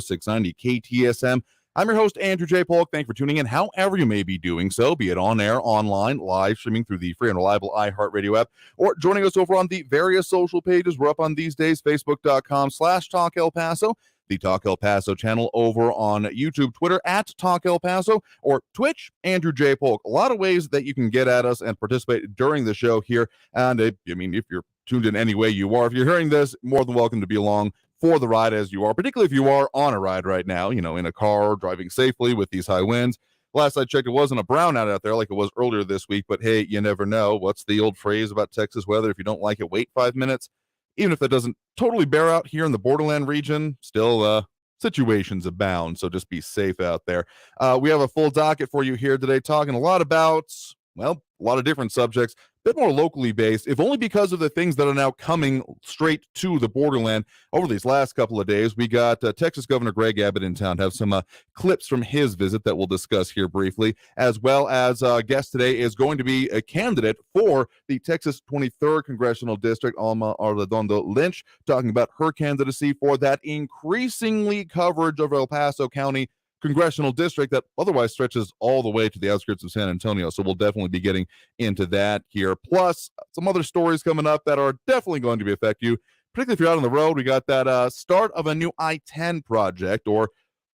690 KTSM. I'm your host, Andrew J. Polk. Thanks for tuning in, however you may be doing so, be it on air, online, live streaming through the free and reliable iHeartRadio app, or joining us over on the various social pages. We're up on these days, facebook.com/Talk El Paso, the Talk El Paso channel over on YouTube, Twitter at Talk El Paso, or Twitch, Andrew J. Polk. A lot of ways that you can get at us and participate during the show here. And if you're tuned in any way you are, if you're hearing this, more than welcome to be along for the ride as you are, particularly if you are on a ride right now, in a car, driving safely with these high winds. Last I checked, it wasn't a brownout out there like it was earlier this week, but hey, you never know. What's the old phrase about Texas weather? If you don't like it, wait 5 minutes. Even if that doesn't totally bear out here in the borderland region, still situations abound, so just be safe out there. We have a full docket for you here today, talking a lot about, a lot of different subjects, a bit more locally based, if only because of the things that are now coming straight to the borderland over these last couple of days. We got Texas Governor Greg Abbott in town, have some clips from his visit that we'll discuss here briefly, as well as guest today is going to be a candidate for the Texas 23rd Congressional District, Alma Arredondo-Lynch, talking about her candidacy for that increasingly coverage of El Paso County congressional district that otherwise stretches all the way to the outskirts of San Antonio. So we'll definitely be getting into that here. Plus, some other stories coming up that are definitely going to affect you, particularly if you're out on the road. We got that start of a new I-10 project, or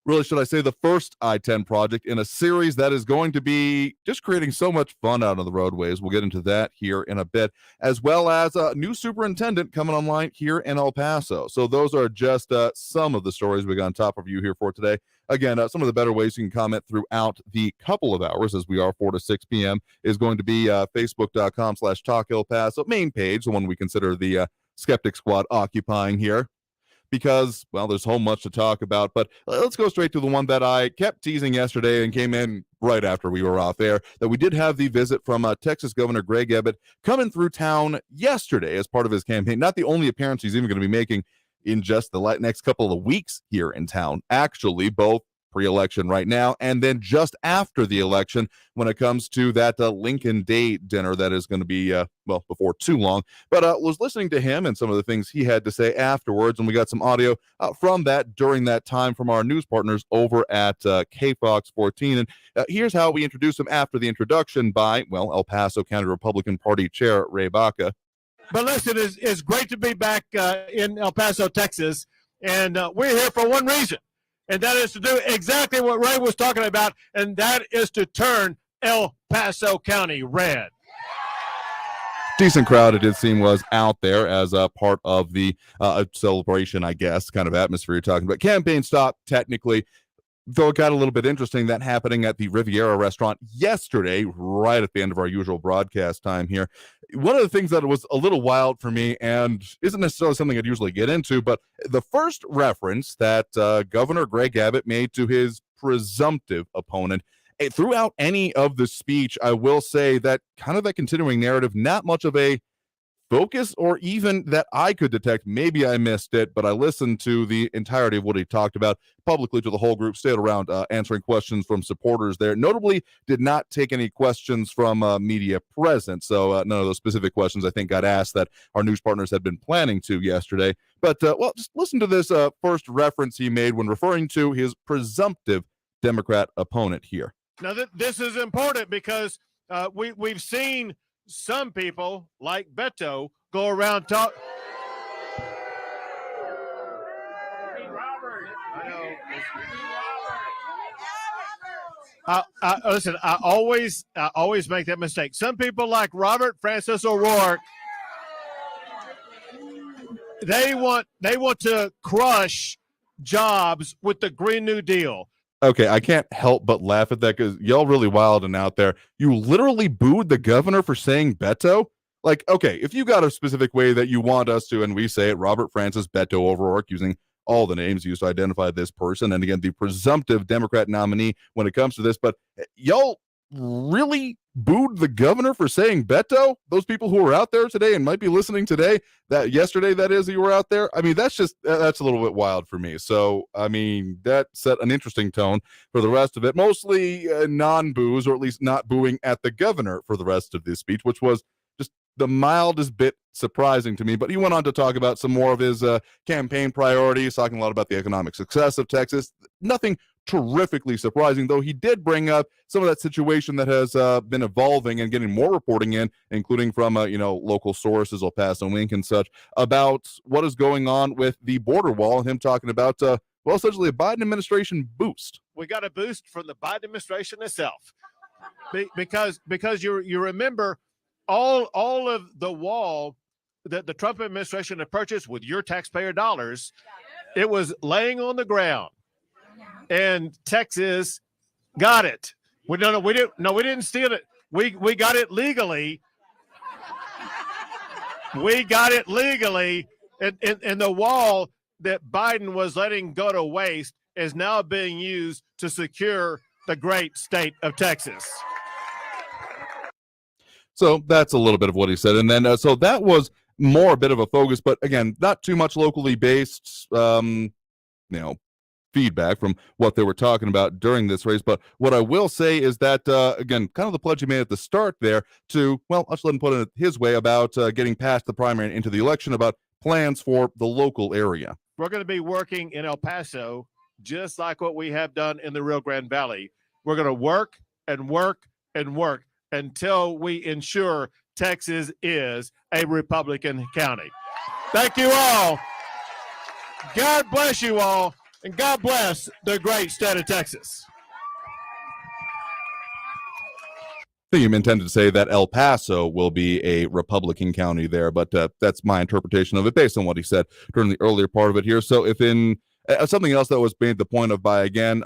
really, should I say, the first I-10 project in a series that is going to be just creating so much fun out on the roadways. We'll get into that here in a bit, as well as a new superintendent coming online here in El Paso. So those are just some of the stories we got on top of you here for today. Again, some of the better ways you can comment throughout the couple of hours, as we are 4 to 6 p.m., is going to be facebook.com/Talk El Paso, main page, the one we consider the Skeptic Squad occupying here, because, there's so much to talk about. But let's go straight to the one that I kept teasing yesterday and came in right after we were off air, that we did have the visit from Texas Governor Greg Abbott coming through town yesterday as part of his campaign. Not the only appearance he's even going to be making in just the next couple of weeks here in town. Actually, both pre-election right now and then just after the election when it comes to that Lincoln Day dinner that is going to be, before too long. But was listening to him and some of the things he had to say afterwards, and we got some audio from that during that time from our news partners over at KFOX 14. And here's how we introduce him after the introduction by, El Paso County Republican Party Chair Ray Baca. But listen, it's great to be back in El Paso, Texas, and we're here for one reason, and that is to do exactly what Ray was talking about, and that is to turn El Paso County red. Decent crowd, it did seem, was out there as a part of the celebration, I guess, kind of atmosphere you're talking about. Campaign stop, technically, though it got a little bit interesting, that happening at the Riviera restaurant yesterday, right at the end of our usual broadcast time here. One of the things that was a little wild for me, and isn't necessarily something I'd usually get into, but the first reference that Governor Greg Abbott made to his presumptive opponent throughout any of the speech, I will say that kind of that continuing narrative, not much of a focus, or even that I could detect. Maybe I missed it, but I listened to the entirety of what he talked about publicly to the whole group, stayed around answering questions from supporters there. Notably, did not take any questions from media present, so none of those specific questions I think got asked that our news partners had been planning to yesterday. But, just listen to this first reference he made when referring to his presumptive Democrat opponent here. Now, this is important because we've seen some people like Beto go around talk. Listen, I always make that mistake. Some people like Robert Francis O'Rourke, they want to crush jobs with the Green New Deal. Okay, I can't help but laugh at that because y'all really wild and out there. You literally booed the governor for saying Beto? Like, okay, if you got a specific way that you want us to, and we say it, Robert Francis Beto O'Rourke, using all the names used to identify this person, and again, the presumptive Democrat nominee when it comes to this, but y'all really booed the governor for saying Beto? Those people who are out there today and might be listening today, that yesterday, that is, you were out there. I mean, that's a little bit wild for me. So, I mean, that set an interesting tone for the rest of it. Mostly non-boos, or at least not booing at the governor for the rest of this speech, which was just the mildest bit surprising to me. But he went on to talk about some more of his campaign priorities, talking a lot about the economic success of Texas. Nothing terrifically surprising, though he did bring up some of that situation that has been evolving and getting more reporting in, including from local sources, El Paso Link and such, about what is going on with the border wall, and him talking about essentially a Biden administration boost. We got a boost from the Biden administration itself, because you remember all of the wall that the Trump administration had purchased with your taxpayer dollars. It was laying on the ground. And Texas got it. We didn't steal it. We got it legally. We got it legally. And the wall that Biden was letting go to waste is now being used to secure the great state of Texas. So that's a little bit of what he said. And then so that was more a bit of a focus, but again, not too much locally based feedback from what they were talking about during this race. But what I will say is that, again, kind of the pledge he made at the start there to, I'll just let him put it his way about getting past the primary and into the election, about plans for the local area. We're going to be working in El Paso just like what we have done in the Rio Grande Valley. We're going to work and work and work until we ensure Texas is a Republican county. Thank you all. God bless you all. And God bless the great state of Texas. I think you intended to say that El Paso will be a Republican county there, but that's my interpretation of it based on what he said during the earlier part of it here. So if in something else that was made the point of by, again,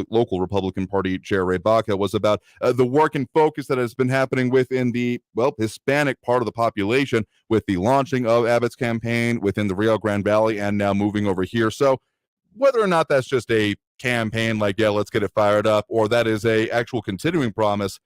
local Republican Party Chair Ray Baca was about the work and focus that has been happening within the, Hispanic part of the population with the launching of Abbott's campaign within the Rio Grande Valley and now moving over here. So whether or not that's just a campaign like, let's get it fired up, or that is a actual continuing promise,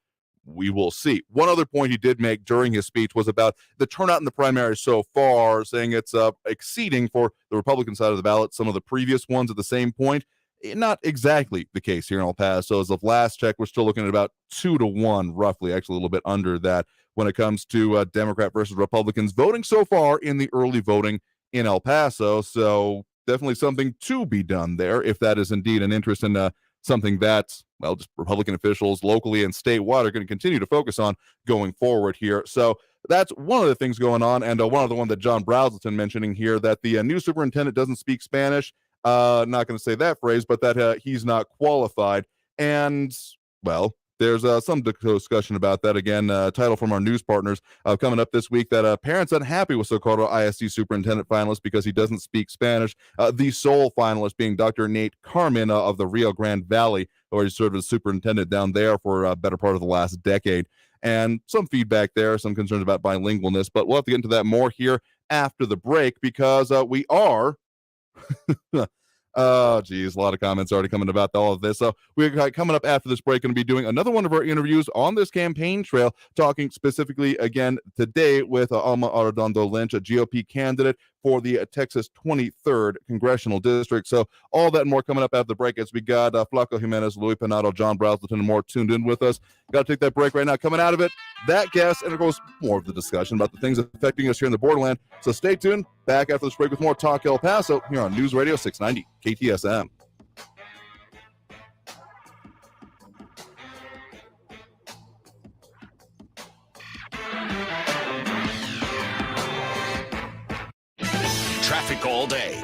we will see. One other point he did make during his speech was about the turnout in the primary so far, saying it's exceeding for the Republican side of the ballot some of the previous ones at the same point. Not exactly the case here in El Paso. As of last check, we're still looking at about 2-1, roughly, actually a little bit under that when it comes to Democrat versus Republicans voting so far in the early voting in El Paso. So definitely something to be done there if that is indeed an interest in something that, just Republican officials locally and statewide are going to continue to focus on going forward here. So that's one of the things going on. And one other one that John Brazelton mentioning here, that the new superintendent doesn't speak Spanish. Not going to say that phrase, but that he's not qualified. And, there's some discussion about that. Again, title from our news partners coming up this week that parents unhappy with Socorro ISD superintendent finalist because he doesn't speak Spanish. The sole finalist being Dr. Nate Carmen of the Rio Grande Valley, where he served as superintendent down there for a better part of the last decade. And some feedback there, some concerns about bilingualness, but we'll have to get into that more here after the break because we are... Oh, geez, a lot of comments already coming about all of this. So we're coming up after this break, going to be doing another one of our interviews on this campaign trail, talking specifically again today with Alma Arredondo-Lynch, a GOP candidate for the Texas 23rd Congressional District. So all that and more coming up after the break as we got Flaco Jimenez, Louis Panado, John Brazelton, and more tuned in with us. Got to take that break right now. Coming out of it, that guest, and of course, more of the discussion about the things affecting us here in the borderland. So stay tuned. Back after this break with more Talk El Paso here on News Radio 690 KTSM. Traffic all day.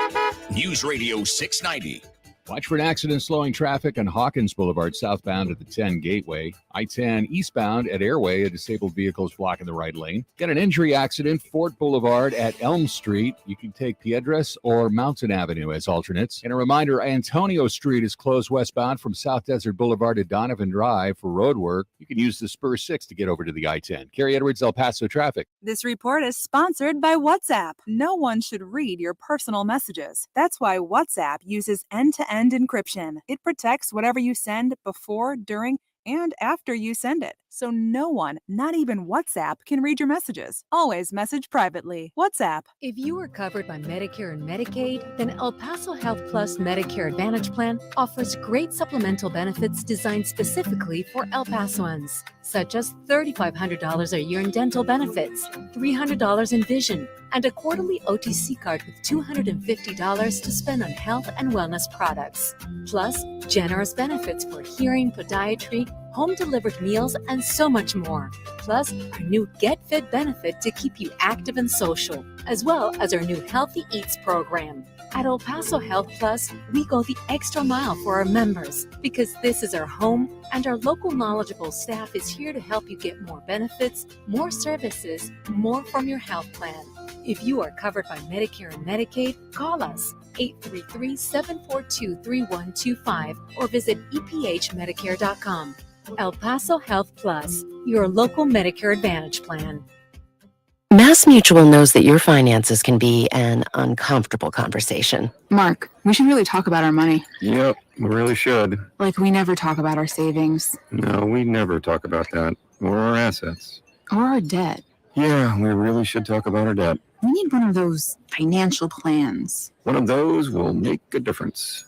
News Radio 690. Watch for an accident slowing traffic on Hawkins Boulevard southbound at the 10 Gateway. I-10 eastbound at Airway, a disabled vehicle is blocking the right lane. Got an injury accident, Fort Boulevard at Elm Street. You can take Piedras or Mountain Avenue as alternates. And a reminder, Antonio Street is closed westbound from South Desert Boulevard to Donovan Drive for road work. You can use the Spur 6 to get over to the I-10. Carrie Edwards, El Paso traffic. This report is sponsored by WhatsApp. No one should read your personal messages. That's why WhatsApp uses end-to-end encryption. It protects whatever you send before, during, and after you send it. So no one, not even WhatsApp, can read your messages. Always message privately. WhatsApp. If you are covered by Medicare and Medicaid, then El Paso Health Plus Medicare Advantage Plan offers great supplemental benefits designed specifically for El Pasoans, such as $3,500 a year in dental benefits, $300 in vision, and a quarterly OTC card with $250 to spend on health and wellness products. Plus, generous benefits for hearing, podiatry, home-delivered meals, and so much more. Plus, our new Get Fit benefit to keep you active and social, as well as our new Healthy Eats program. At El Paso Health Plus, we go the extra mile for our members because this is our home and our local knowledgeable staff is here to help you get more benefits, more services, more from your health plan. If you are covered by Medicare and Medicaid, call us 833-742-3125 or visit ephmedicare.com. El Paso Health Plus, your local Medicare Advantage plan. Mass Mutual knows that your finances can be an uncomfortable conversation. Mark, we should really talk about our money. Yep, we really should. Like we never talk about our savings. No, we never talk about that. Or our assets. Or our debt. Yeah, we really should talk about our debt. We need one of those financial plans. One of those will make a difference.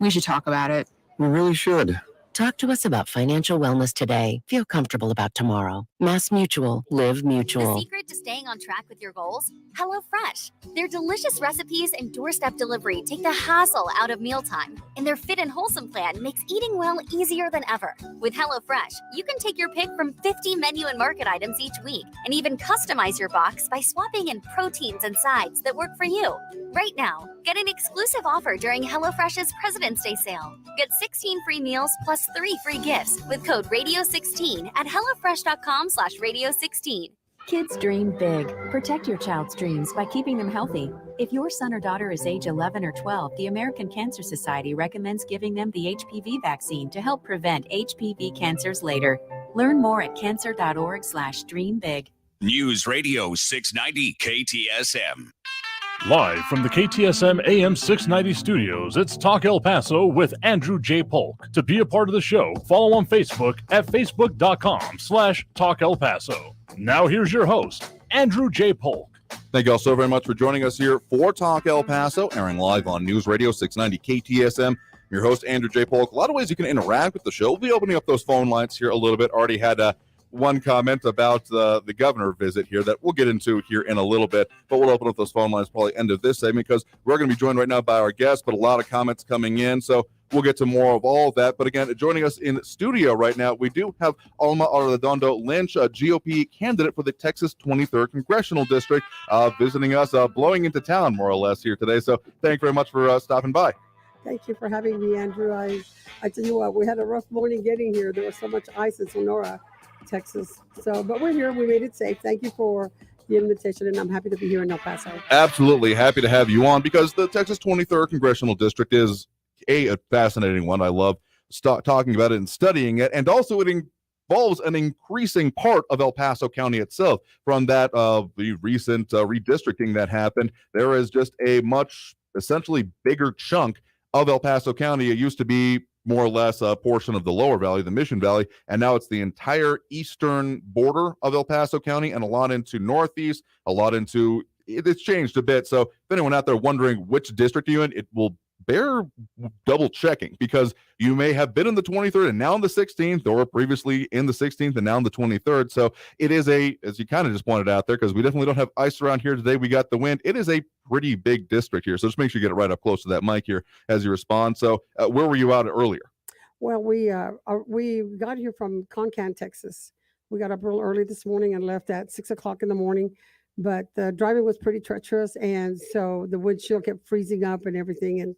We should talk about it. We really should. Talk to us about financial wellness today. Feel comfortable about tomorrow. Mass Mutual. Live Mutual. The secret to staying on track with your goals? HelloFresh. Their delicious recipes and doorstep delivery take the hassle out of mealtime. And their Fit and Wholesome plan makes eating well easier than ever. With HelloFresh, you can take your pick from 50 menu and market items each week and even customize your box by swapping in proteins and sides that work for you. Right now, get an exclusive offer during HelloFresh's President's Day sale. Get 16 free meals plus 3 free gifts with code Radio16 at HelloFresh.com/Radio16. Kids dream big. Protect your child's dreams by keeping them healthy. If your son or daughter is age 11 or 12, the American Cancer Society recommends giving them the HPV vaccine to help prevent HPV cancers later. Learn more at cancer.org/dreambig. News Radio 690 KTSM. Live from the KTSM AM 690 studios, it's Talk El Paso with Andrew J. Polk. To be a part of the show, follow on Facebook at facebook.com/Talk El Paso. Now here's your host, Andrew J. Polk. Thank you all so very much for joining us here for Talk El Paso, airing live on News Radio 690 KTSM. Your host, Andrew J. Polk. A lot of ways you can interact with the show. We'll be opening up those phone lines here a little bit. Already had one comment about the governor visit here that we'll get into here in a little bit, but we'll open up those phone lines probably end of this segment because we're going to be joined right now by our guest, but a lot of comments coming in, so we'll get to more of all of that. But again, joining us in studio right now, we do have Alma Arredondo-Lynch, a GOP candidate for the Texas 23rd Congressional District, visiting us, blowing into town more or less here today. So thank you very much for stopping by. Thank you for having me, Andrew. I tell you what, we had a rough morning getting here. There was so much ice in Sonora, Texas. But we're here. We made it safe. Thank you for the invitation, and I'm happy to be here in El Paso. Absolutely happy to have you on because the Texas 23rd Congressional District is a fascinating one. I love talking about it and studying it, and also it involves an increasing part of El Paso County itself. From that the recent redistricting that happened, there is just a much essentially bigger chunk of El Paso County. It used to be more or less a portion of the lower valley, the Mission Valley, and now it's the entire eastern border of El Paso County and a lot into northeast, a lot into, it's changed a bit. So if anyone out there wondering which district you're in, it will bear double checking because you may have been in the 23rd and now in the 16th, or previously in the 16th and now in the 23rd. So it is as you kind of just pointed out there, because we definitely don't have ice around here today. We got the wind. It is a pretty big district here. So just make sure you get it right up close to that mic here as you respond. So where were you out earlier? Well, we got here from Concan, Texas. We got up real early this morning and left at 6 o'clock in the morning. But the driving was pretty treacherous, and so the windshield kept freezing up and everything. And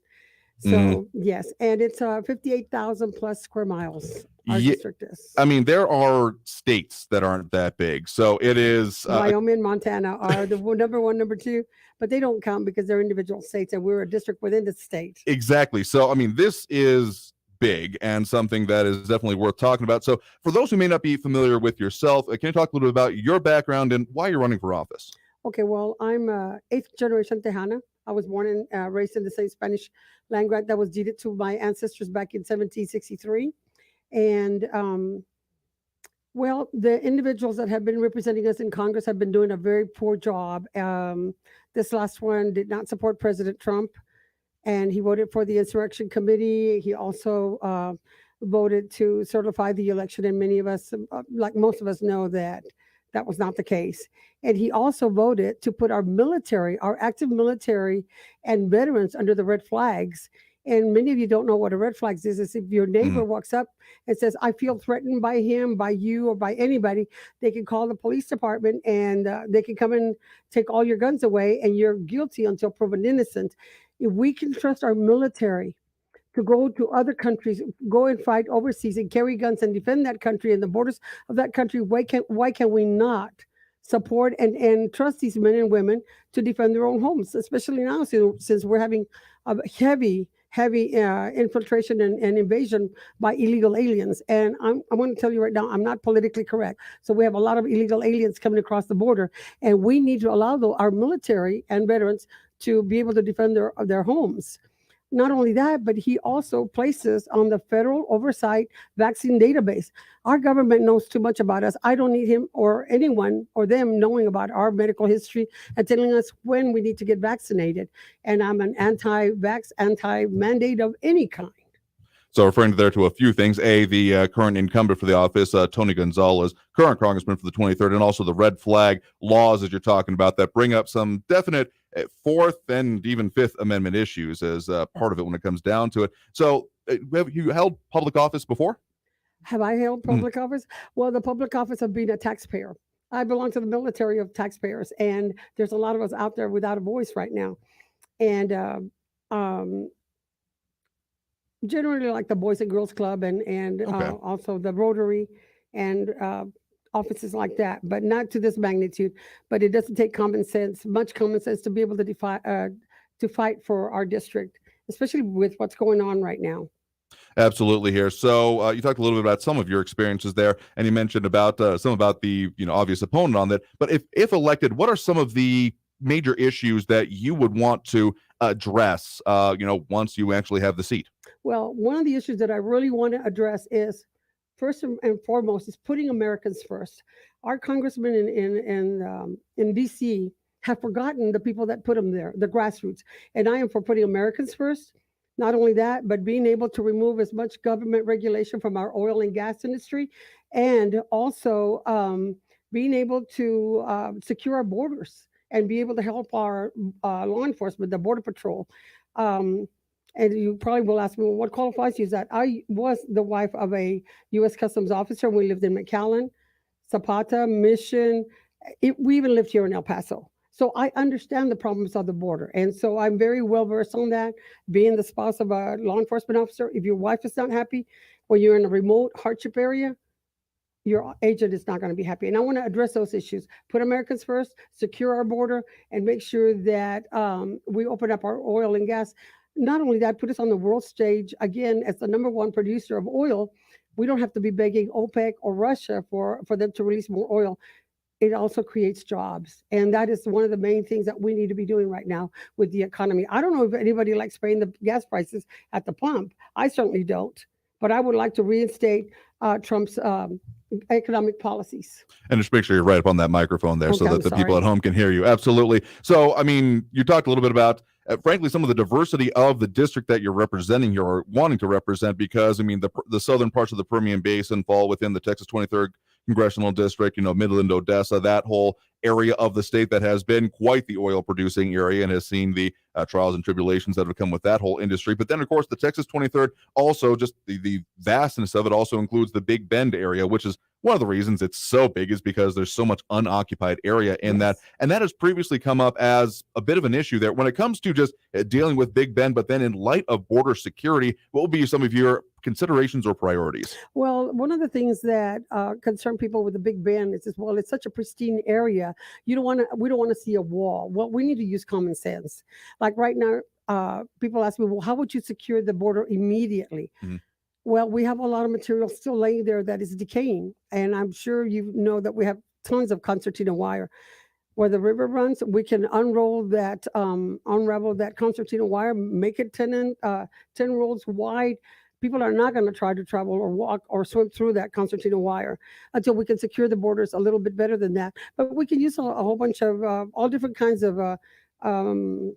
so, yes, and it's 58,000 plus square miles. Our district is. I mean, there are states that aren't that big. So it is. Wyoming, Montana are the number one, number two, but they don't count because they're individual states, and we're a district within the state. Exactly. So, I mean, this is big and something that is definitely worth talking about. So for those who may not be familiar with yourself, can you talk a little bit about your background and why you're running for office? Okay, well, I'm eighth generation Tejana. I was born and raised in the same Spanish land grant that was deeded to my ancestors back in 1763. And Well, the individuals that have been representing us in Congress have been doing a very poor job. This last one did not support President Trump, and he voted for the Insurrection Committee. He also voted to certify the election, and many of us, like most of us, know that that was not the case. And he also voted to put our military, our active military and veterans under the red flags. And many of you don't know what a red flag is. It's if your neighbor walks up and says, I feel threatened by him, by you, or by anybody, they can call the police department and they can come and take all your guns away, and you're guilty until proven innocent. If we can trust our military to go to other countries, go and fight overseas and carry guns and defend that country and the borders of that country, why can we not support and trust these men and women to defend their own homes, especially now since we're having a heavy infiltration and invasion by illegal aliens. And I want to tell you right now, I'm not politically correct. So we have a lot of illegal aliens coming across the border, and we need to allow our military and veterans to be able to defend their homes. Not only that, but he also places on the federal oversight vaccine database. Our government knows too much about us. I don't need him or anyone or them knowing about our medical history and telling us when we need to get vaccinated. And I'm an anti-vax, anti-mandate of any kind. So referring there to a few things, the current incumbent for the office, Tony Gonzalez, current congressman for the 23rd, and also the red flag laws that you're talking about that bring up some definite Fourth and even Fifth Amendment issues as part of it when it comes down to it. So have you held public office before? Have I held public office? Well, the public office of being a taxpayer. I belong to the military of taxpayers, and there's a lot of us out there without a voice right now. And generally like the Boys and Girls Club and also the Rotary and offices like that, but not to this magnitude. But it doesn't take much common sense to be able to fight for our district, especially with what's going on right now. Absolutely here. So you talked a little bit about some of your experiences there, and you mentioned about some about the obvious opponent on that. But if elected, what are some of the major issues that you would want to address once you actually have the seat? Well, one of the issues that I really want to address is, first and foremost, is putting Americans first. Our congressmen in D.C. have forgotten the people that put them there, the grassroots. And I am for putting Americans first. Not only that, but being able to remove as much government regulation from our oil and gas industry, and also being able to secure our borders and be able to help our law enforcement, the Border Patrol. And you probably will ask me, well, what qualifies you? Is that I was the wife of a U.S. Customs officer. We lived in McAllen, Zapata, Mission. We even lived here in El Paso. So I understand the problems of the border. And so I'm very well versed on that. Being the spouse of a law enforcement officer, if your wife is not happy or you're in a remote hardship area, your agent is not going to be happy. And I want to address those issues. Put Americans first, secure our border, and make sure that we open up our oil and gas. Not only that, put us on the world stage again as the #1 producer of oil. We don't have to be begging OPEC or Russia for them to release more oil. It also creates jobs. And that is one of the main things that we need to be doing right now with the economy. I don't know if anybody likes paying the gas prices at the pump. I certainly don't. But I would like to reinstate Trump's economic policies. And just make sure you're right up on that microphone there so that the people at home can hear you. Absolutely. So, I mean, you talked a little bit about, frankly, some of the diversity of the district that you're representing here or wanting to represent, because, I mean, the southern parts of the Permian Basin fall within the Texas 23rd Congressional District, Midland, Odessa, that whole area of the state that has been quite the oil producing area and has seen the trials and tribulations that have come with that whole industry. But then, of course, the Texas 23rd also, just the vastness of it also includes the Big Bend area, which is one of the reasons it's so big is because there's so much unoccupied area in that. And that has previously come up as a bit of an issue there when it comes to just dealing with Big Bend. But then in light of border security, what will be some of your considerations or priorities? Well, one of the things that concern people with the Big Bend is, well, it's such a pristine area. We don't want to see a wall. Well, we need to use common sense. Like right now, people ask me, well, how would you secure the border immediately? Mm-hmm. Well, we have a lot of material still laying there that is decaying. And I'm sure you know that we have tons of concertina wire. Where the river runs, we can unravel that concertina wire, make it 10 rolls wide, People are not going to try to travel or walk or swim through that concertina wire until we can secure the borders a little bit better than that. But we can use a whole bunch of all different kinds of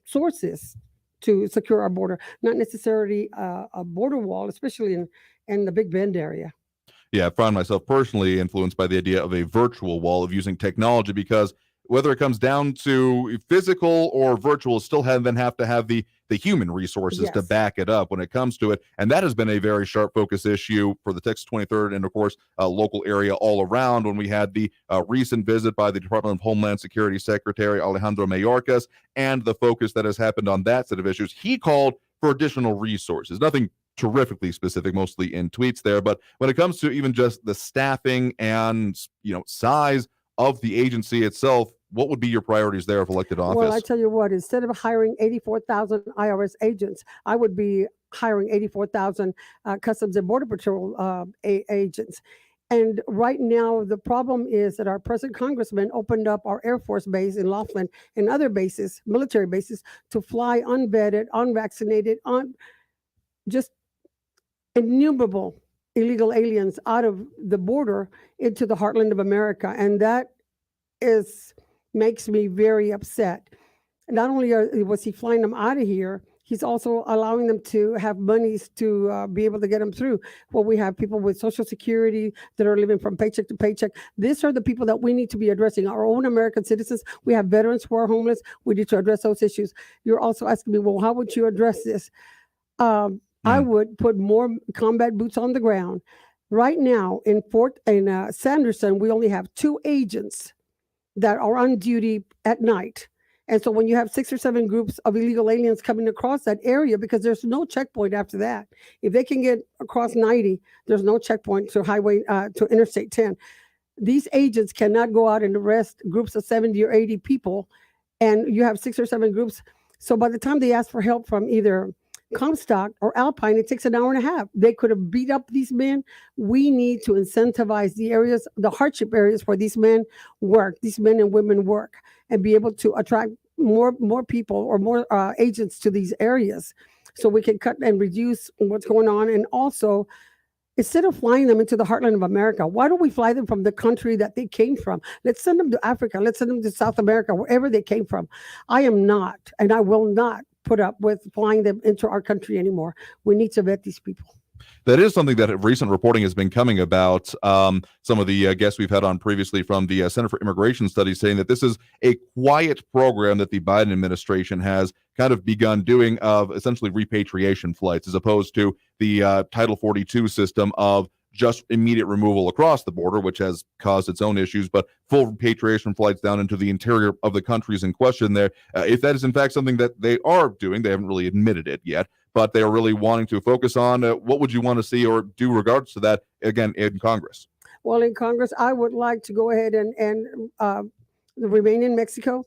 sources to secure our border, not necessarily a border wall, especially in the Big Bend area. Yeah, I find myself personally influenced by the idea of a virtual wall, of using technology, because whether it comes down to physical or virtual, still have to have the human resources to back it up when it comes to it. And that has been a very sharp focus issue for the Texas 23rd and, of course, local area all around, when we had the recent visit by the Department of Homeland Security Secretary Alejandro Mayorkas and the focus that has happened on that set of issues. He called for additional resources. Nothing terrifically specific, mostly in tweets there. But when it comes to even just the staffing and, size of the agency itself, what would be your priorities there if elected office? Well, I tell you what, instead of hiring 84,000 IRS agents, I would be hiring 84,000 Customs and Border Patrol agents. And right now, the problem is that our present congressman opened up our Air Force base in Laughlin and other bases, military bases, to fly unvetted, unvaccinated, just innumerable illegal aliens out of the border into the heartland of America. And that makes me very upset. Not only was he flying them out of here, he's also allowing them to have monies to be able to get them through. Well, we have people with Social Security that are living from paycheck to paycheck. These are the people that we need to be addressing, our own American citizens. We have veterans who are homeless. We need to address those issues. You're also asking me, well, how would you address this? I would put more combat boots on the ground. Right now in Sanderson, we only have 2 agents that are on duty at night. And so when you have 6 or 7 groups of illegal aliens coming across that area, because there's no checkpoint after that. If they can get across 90, there's no checkpoint to Interstate 10. These agents cannot go out and arrest groups of 70 or 80 people, and you have 6 or 7 groups. So by the time they ask for help from either Comstock or Alpine, it takes an hour and a half. They could have beat up these men. We need to incentivize the areas, the hardship areas where these men work, these men and women work, and be able to attract more people or more agents to these areas, so we can cut and reduce what's going on. And also, instead of flying them into the heartland of America, why don't we fly them from the country that they came from? Let's send them to Africa. Let's send them to South America, wherever they came from. I am not, and I will not put up with flying them into our country anymore. We need to vet these people. That is something that recent reporting has been coming about. Some of the guests we've had on previously from the Center for Immigration Studies saying that this is a quiet program that the Biden administration has kind of begun doing, of essentially repatriation flights, as opposed to the Title 42 system of just immediate removal across the border, which has caused its own issues, but full repatriation flights down into the interior of the countries in question there. If that is in fact something that they are doing, they haven't really admitted it yet, but they are really wanting to focus on. What would you want to see or do regards to that, again, in Congress? Well, in Congress, I would like to go ahead and remain in Mexico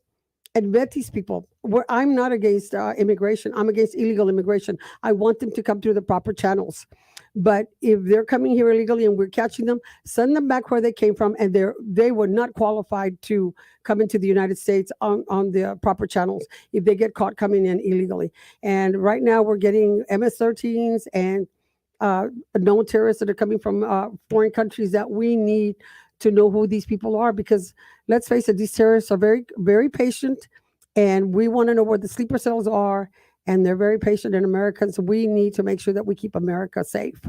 and vet these people. I'm not against immigration. I'm against illegal immigration. I want them to come through the proper channels. But if they're coming here illegally and we're catching them, send them back where they came from, and they were not qualified to come into the United States on the proper channels if they get caught coming in illegally. And right now we're getting MS-13s and known terrorists that are coming from foreign countries that we need to know who these people are, because let's face it, these terrorists are very, very patient, and we want to know where the sleeper cells are. And they're very patient in Americans. We need to make sure that we keep America safe.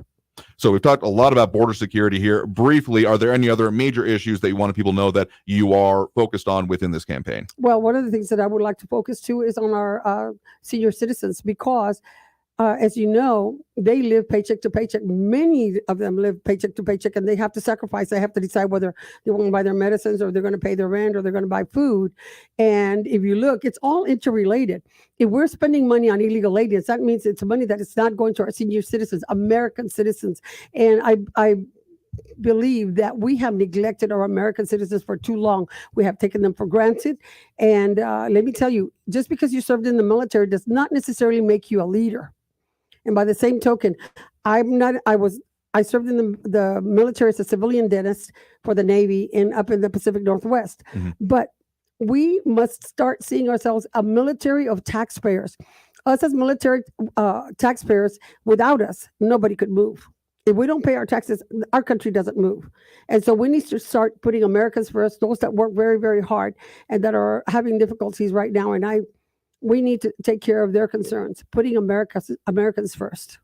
So we've talked a lot about border security here. Briefly, are there any other major issues that you want people to know that you are focused on within this campaign? Well, one of the things that I would like to focus to is on our senior citizens, because as you know, they live paycheck to paycheck. Many of them live paycheck to paycheck, and they have to sacrifice. They have to decide whether they want to buy their medicines, or they're going to pay their rent, or they're going to buy food. And if you look, it's all interrelated. If we're spending money on illegal aliens, that means it's money that is not going to our senior citizens, American citizens. And I believe that we have neglected our American citizens for too long. We have taken them for granted. And let me tell you, just because you served in the military does not necessarily make you a leader. And by the same token, I served in the military as a civilian dentist for the Navy up in the Pacific Northwest. Mm-hmm. But we must start seeing ourselves a military of taxpayers. us as military taxpayers, without us, nobody could move. If we don't pay our taxes, our country doesn't move. And so we need to start putting Americans first, those that work very, very hard and that are having difficulties right now. And we need to take care of their concerns, putting Americans first.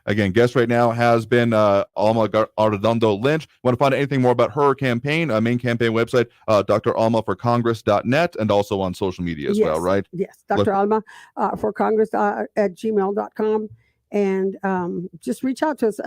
Again, guest right now has been Alma Arredondo-Lynch. Want to find out anything more about her campaign, main campaign website, dralmaforcongress.net, and also on social media as well, right? Yes, Dr. Alma for Congress at gmail.com. And just reach out to us.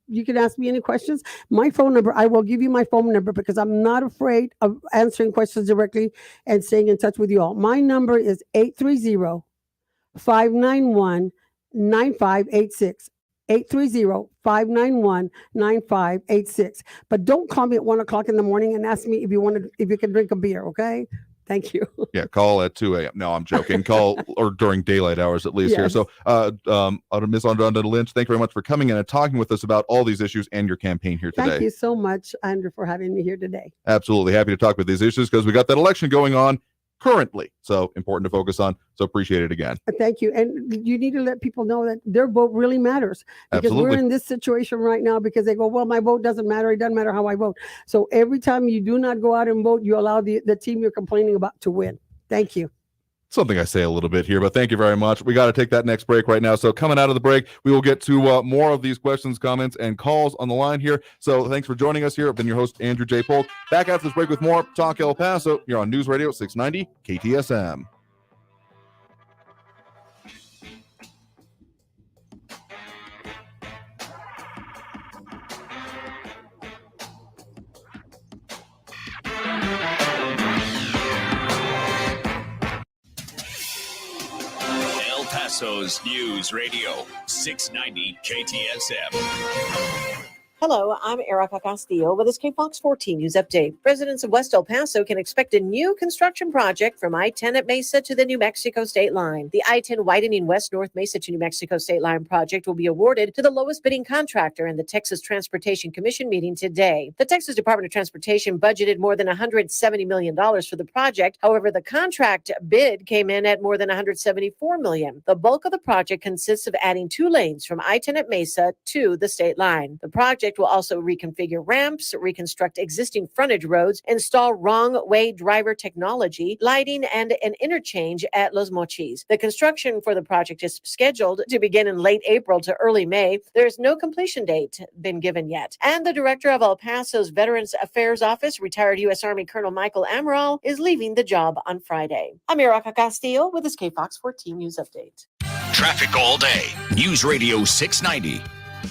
You can ask me any questions. My phone number, I will give you my phone number because I'm not afraid of answering questions directly and staying in touch with you all. My number is 830-591-9586. 830-591-9586. But don't call me at 1:00 in the morning and ask me if you can drink a beer, okay? Thank you. Yeah, call at 2 a.m. No, I'm joking. Call or during daylight hours at least here. Yes. So, Ms. Arredondo-Lynch, thank you very much for coming in and talking with us about all these issues and your campaign here today. Thank you so much, Andrew, for having me here today. Absolutely happy to talk about these issues because we got that election going on currently. So important to focus on. So appreciate it again. Thank you. And you need to let people know that their vote really matters because Absolutely. we're in this situation right now because they go, well, my vote doesn't matter. It doesn't matter how I vote. So every time you do not go out and vote, you allow the team you're complaining about to win. Thank you. Something I say a little bit here, but thank you very much. We got to take that next break right now. So coming out of the break, we will get to more of these questions, comments, and calls on the line here. So thanks for joining us here. I've been your host, Andrew J. Polk. Back after this break with more Talk El Paso. You're on News Radio 690 KTSM. El Paso's News Radio 690 KTSM. Hello, I'm Erica Castillo with this KFOX 14 News Update. Residents of West El Paso can expect a new construction project from I-10 at Mesa to the New Mexico state line. The I-10 widening West North Mesa to New Mexico state line project will be awarded to the lowest bidding contractor in the Texas Transportation Commission meeting today. The Texas Department of Transportation budgeted more than $170 million for the project. However, the contract bid came in at more than $174 million. The bulk of the project consists of adding 2 lanes from I-10 at Mesa to the state line. The project will also reconfigure ramps, reconstruct existing frontage roads, install wrong-way driver technology, lighting, and an interchange at Los Mochis. The construction for the project is scheduled to begin in late April to early May. There's no completion date been given yet. And the director of El Paso's Veterans Affairs Office, retired U.S. Army Colonel Michael Amaral, is leaving the job on Friday. I'm Erica Castillo with this KFOX 14 News Update. Traffic all day. News Radio 690.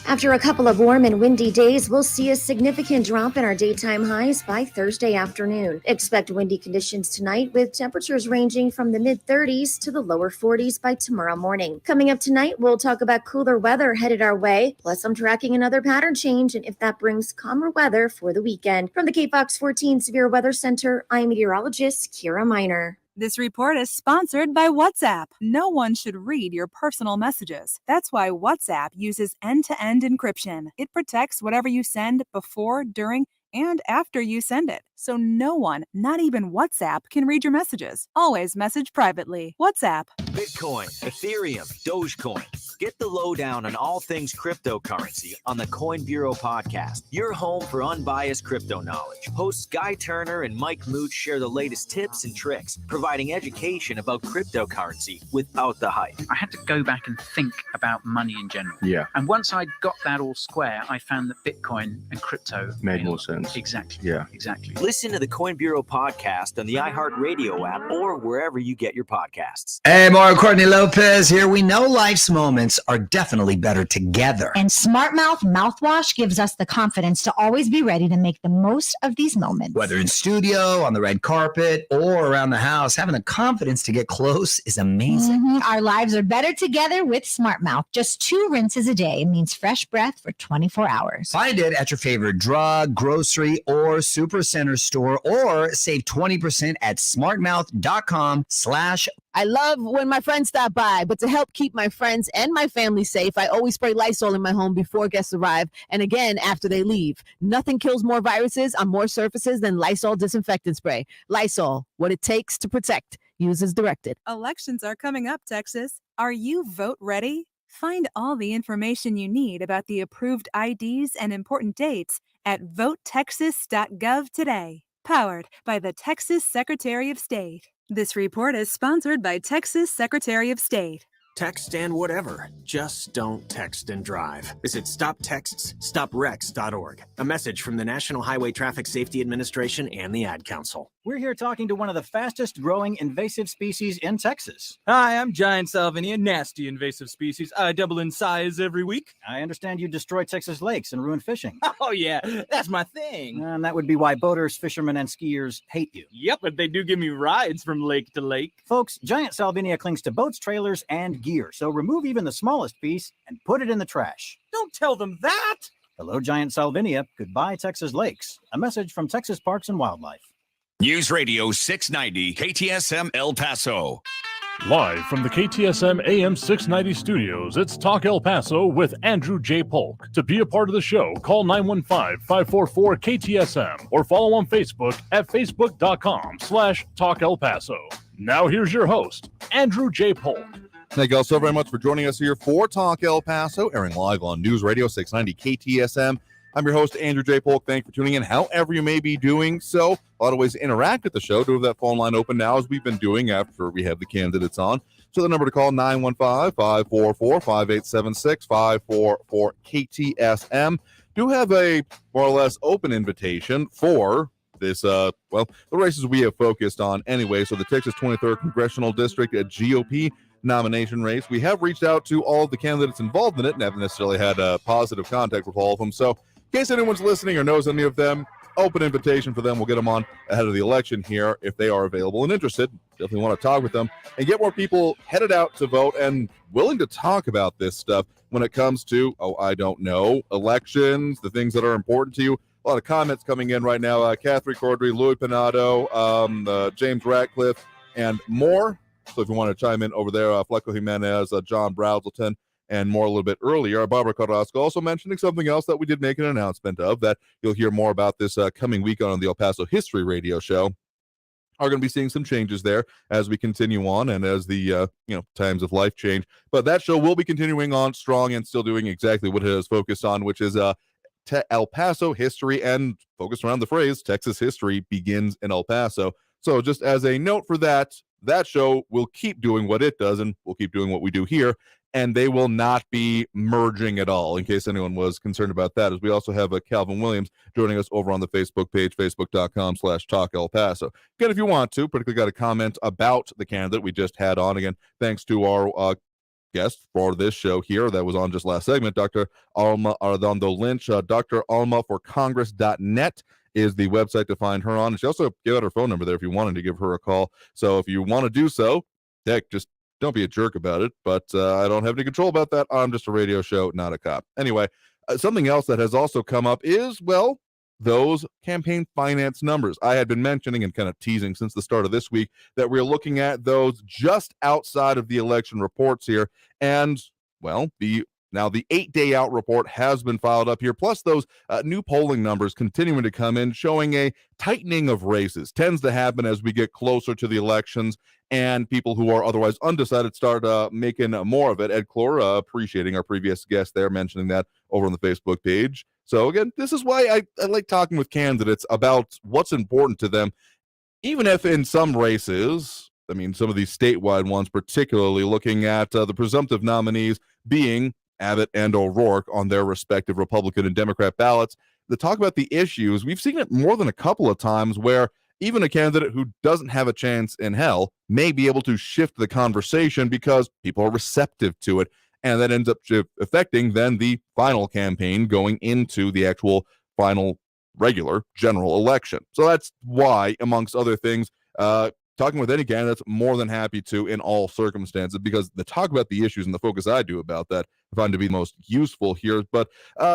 After a couple of warm and windy days, we'll see a significant drop in our daytime highs by Thursday afternoon. Expect windy conditions tonight with temperatures ranging from the mid-30s to the lower 40s by tomorrow morning. Coming up tonight, we'll talk about cooler weather headed our way. Plus, I'm tracking another pattern change and if that brings calmer weather for the weekend. From the KFOX 14 Severe Weather Center, I'm meteorologist Kira Miner. This report is sponsored by WhatsApp. No one should read your personal messages. That's why WhatsApp uses end-to-end encryption. It protects whatever you send before, during, and after you send it. So no one, not even WhatsApp, can read your messages. Always message privately. WhatsApp. Bitcoin, Ethereum, Dogecoin. Get the lowdown on all things cryptocurrency on the Coin Bureau podcast, your home for unbiased crypto knowledge. Hosts Guy Turner and Mike Mooch share the latest tips and tricks, providing education about cryptocurrency without the hype. I had to go back and think about money in general. Yeah. And once I got that all square, I found that Bitcoin and crypto Made more sense. Exactly. Yeah. Exactly. Listen to the Coin Bureau podcast on the iHeartRadio app or wherever you get your podcasts. Hey, Mario Courtney Lopez here. We know life's moments are definitely better together. And Smart Mouth mouthwash gives us the confidence to always be ready to make the most of these moments. Whether in studio, on the red carpet, or around the house, having the confidence to get close is amazing. Our lives are better together with Smart Mouth. Just 2 rinses a day means fresh breath for 24 hours. Find it at your favorite drug, grocery, or supercenter store, or save 20% at smartmouth.com/ I love when my friends stop by, but to help keep my friends and my family safe, I always spray Lysol in my home before guests arrive and again after they leave. Nothing kills more viruses on more surfaces than Lysol disinfectant spray. Lysol, what it takes to protect. Use as directed. Elections are coming up, Texas. Are you vote ready? Find all the information you need about the approved IDs and important dates at votetexas.gov today. Powered by the Texas Secretary of State. This report is sponsored by Texas Secretary of State. Text and whatever. Just don't text and drive. Visit StopTextsStopWrecks.org. A message from the National Highway Traffic Safety Administration and the Ad Council. We're here talking to one of the fastest growing invasive species in Texas. Hi, I'm Giant Salvinia, nasty invasive species. I double in size every week. I understand you destroy Texas lakes and ruin fishing. Oh, yeah, that's my thing. And that would be why boaters, fishermen, and skiers hate you. Yep, but they do give me rides from lake to lake. Folks, Giant Salvinia clings to boats, trailers, and gear. So remove even the smallest piece and put it in the trash. Don't tell them that! Hello, Giant Salvinia. Goodbye, Texas lakes. A message from Texas Parks and Wildlife. News Radio 690 KTSM El Paso. Live from the KTSM AM 690 studios, it's Talk El Paso with Andrew J. Polk. To be a part of the show, call 915-544-KTSM or follow on Facebook at facebook.com/Talk El Paso. Now here's your host, Andrew J. Polk. Thank you all so very much for joining us here for Talk El Paso, airing live on News Radio 690 KTSM. I'm your host, Andrew J. Polk. Thanks for tuning in, however you may be doing so. A lot of ways to interact with the show. Do have that phone line open now, as we've been doing after we have the candidates on. So the number to call, 915-544-5876, 544-KTSM. Do have a more or less open invitation for this, the races we have focused on anyway. So the Texas 23rd Congressional District GOP nomination race. We have reached out to all of the candidates involved in it and haven't necessarily had positive contact with all of them. So in case anyone's listening or knows any of them, open invitation for them. We'll get them on ahead of the election here if they are available and interested. Definitely want to talk with them and get more people headed out to vote and willing to talk about this stuff when it comes to, elections, the things that are important to you. A lot of comments coming in right now. Catherine Cordry, Louis Pinado, James Ratcliffe, and more. So if you want to chime in over there, Fleco Jimenez, John Brazelton, and more a little bit earlier. Barbara Carrasco also mentioning something else that we did make an announcement of that you'll hear more about this coming week on the El Paso History Radio Show. Are going to be seeing some changes there as we continue on and as the times of life change. But that show will be continuing on strong and still doing exactly what it is focused on, which is El Paso history and focused around the phrase Texas history begins in El Paso. So just as a note for that show will keep doing what it does and we'll keep doing what we do here, and they will not be merging at all, in case anyone was concerned about that, as we also have Calvin Williams joining us over on the Facebook page, facebook.com/Talk El Paso. Again, if you want to, particularly got a comment about the candidate we just had on. Again, thanks to our guest for this show here that was on just last segment, Dr. Alma Arredondo-Lynch. Dr. Alma for Congress.net is the website to find her on. And she also gave out her phone number there if you wanted to give her a call. So if you want to do so, heck, just don't be a jerk about it. But I don't have any control about that. I'm just a radio show, not a cop. Anyway, something else that has also come up is, those campaign finance numbers. I had been mentioning and kind of teasing since the start of this week that we're looking at those just outside of the election reports here. And, the 8-day out report has been filed up here, plus those new polling numbers continuing to come in, showing a tightening of races. Tends to happen as we get closer to the elections, and people who are otherwise undecided start making more of it. Ed Clore, appreciating our previous guest there, mentioning that over on the Facebook page. So again, this is why I like talking with candidates about what's important to them, even if in some races, some of these statewide ones, particularly looking at the presumptive nominees being Abbott and O'Rourke on their respective Republican and Democrat ballots, to talk about the issues. We've seen it more than a couple of times where even a candidate who doesn't have a chance in hell may be able to shift the conversation because people are receptive to it. And that ends up affecting then the final campaign going into the actual final regular general election. So that's why, amongst other things, talking with any candidates, more than happy to in all circumstances, because the talk about the issues and the focus I do about that I find to be the most useful here. But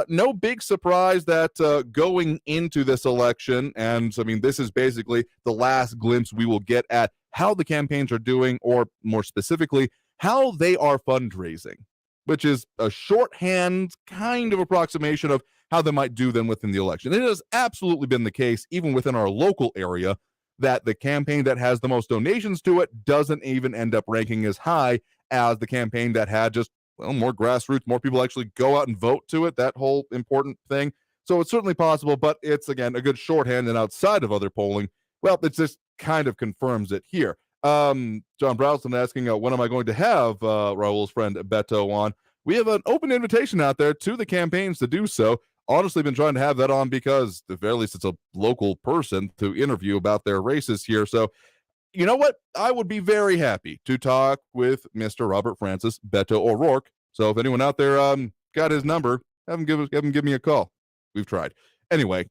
no big surprise that going into this election, and this is basically the last glimpse we will get at how the campaigns are doing, or more specifically, how they are fundraising, which is a shorthand kind of approximation of how they might do then within the election. It has absolutely been the case, even within our local area, that the campaign that has the most donations to it doesn't even end up ranking as high as the campaign that had just, well, more grassroots, more people actually go out and vote to it, that whole important thing. So it's certainly possible, but it's, again, a good shorthand. And outside of other polling, well, it just kind of confirms it here. John Browson asking, when am I going to have Raul's friend Beto on? We have an open invitation out there to the campaigns to do so. Honestly, been trying to have that on because, at the very least, it's a local person to interview about their races here. So, you know what? I would be very happy to talk with Mr. Robert Francis Beto O'Rourke. So if anyone out there got his number, have him give me a call. We've tried. Anyway,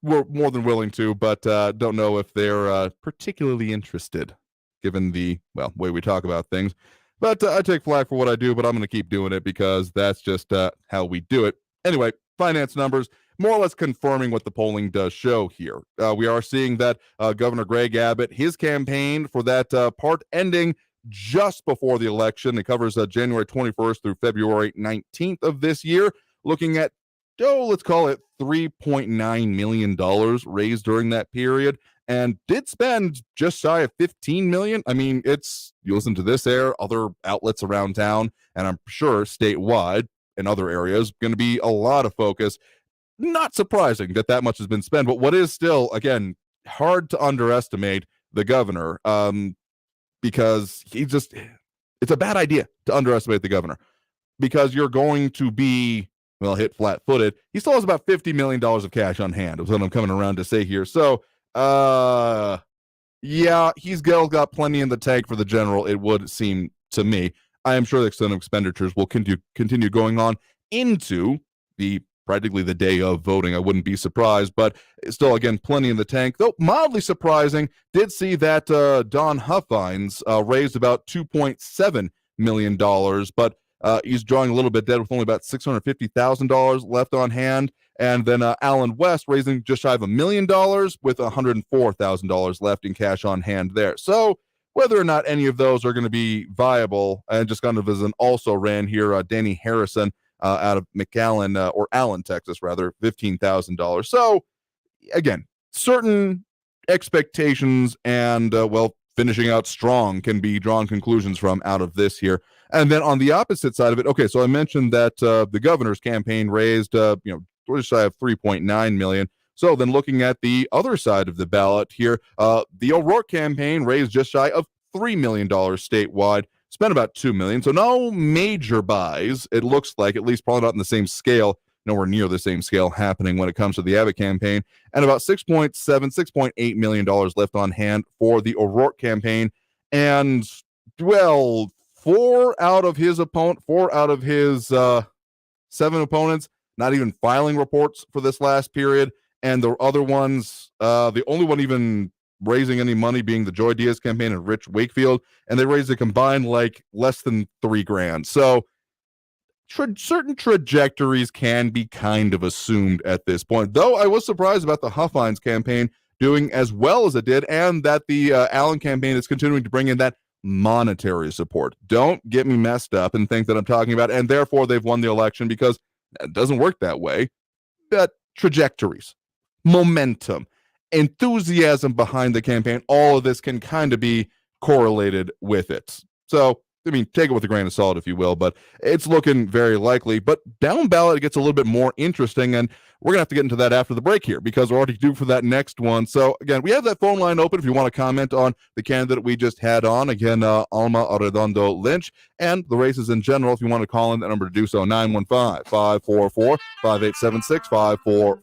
we're more than willing to, but don't know if they're particularly interested, given the, well, way we talk about things. But I take flack for what I do, but I'm going to keep doing it because that's just how we do it. Anyway, finance numbers, more or less confirming what the polling does show here. We are seeing that Governor Greg Abbott, his campaign for that part ending just before the election, it covers January 21st through February 19th of this year, looking at, let's call it $3.9 million raised during that period, and did spend just shy of $15 million. I mean, you listen to this air, other outlets around town, and I'm sure statewide in other areas, going to be a lot of focus. Not surprising that much has been spent, but what is still, again, hard to underestimate the governor, because it's a bad idea to underestimate the governor, because you're going to be, well, hit flat-footed. He still has about $50 million of cash on hand, is what I'm coming around to say here. So, yeah, he's got plenty in the tank for the general, it would seem to me. I am sure the extent of expenditures will continue going on into practically the day of voting. I wouldn't be surprised, but still, again, plenty in the tank. Though mildly surprising, did see that Don Huffines raised about $2.7 million, but he's drawing a little bit dead with only about $650,000 left on hand. And then Alan West raising just shy of $1 million with $104,000 left in cash on hand there. So whether or not any of those are going to be viable, and just kind of as an also ran here, Danny Harrison out of McAllen, or Allen, Texas, rather, $15,000. So again, certain expectations and, well, finishing out strong can be drawn conclusions from out of this here. And then on the opposite side of it, okay, so I mentioned that the governor's campaign raised, just shy of $3.9 million. So then looking at the other side of the ballot here, the O'Rourke campaign raised just shy of $3 million statewide, spent about $2 million. So no major buys, it looks like, at least probably not in the same scale, nowhere near the same scale happening when it comes to the Abbott campaign, and about $6.8 million left on hand for the O'Rourke campaign. And, well, four out of his 7 opponents not even filing reports for this last period. And the other ones, the only one even raising any money being the Joy Diaz campaign and Rich Wakefield, and they raised a combined less than $3,000. So certain trajectories can be kind of assumed at this point, though I was surprised about the Huffines campaign doing as well as it did, and that the Allen campaign is continuing to bring in that monetary support. Don't get me messed up and think that I'm talking about, and therefore they've won the election, because it doesn't work that way. But trajectories, momentum, enthusiasm behind the campaign, all of this can kind of be correlated with it. So, I mean, take it with a grain of salt, if you will, but it's looking very likely. But down ballot, it gets a little bit more interesting, and we're going to have to get into that after the break here, because we're already due for that next one. So, again, we have that phone line open if you want to comment on the candidate we just had on. Again, Alma Arredondo-Lynch, and the races in general. If you want to call in, that number to do so, 915-544-5876,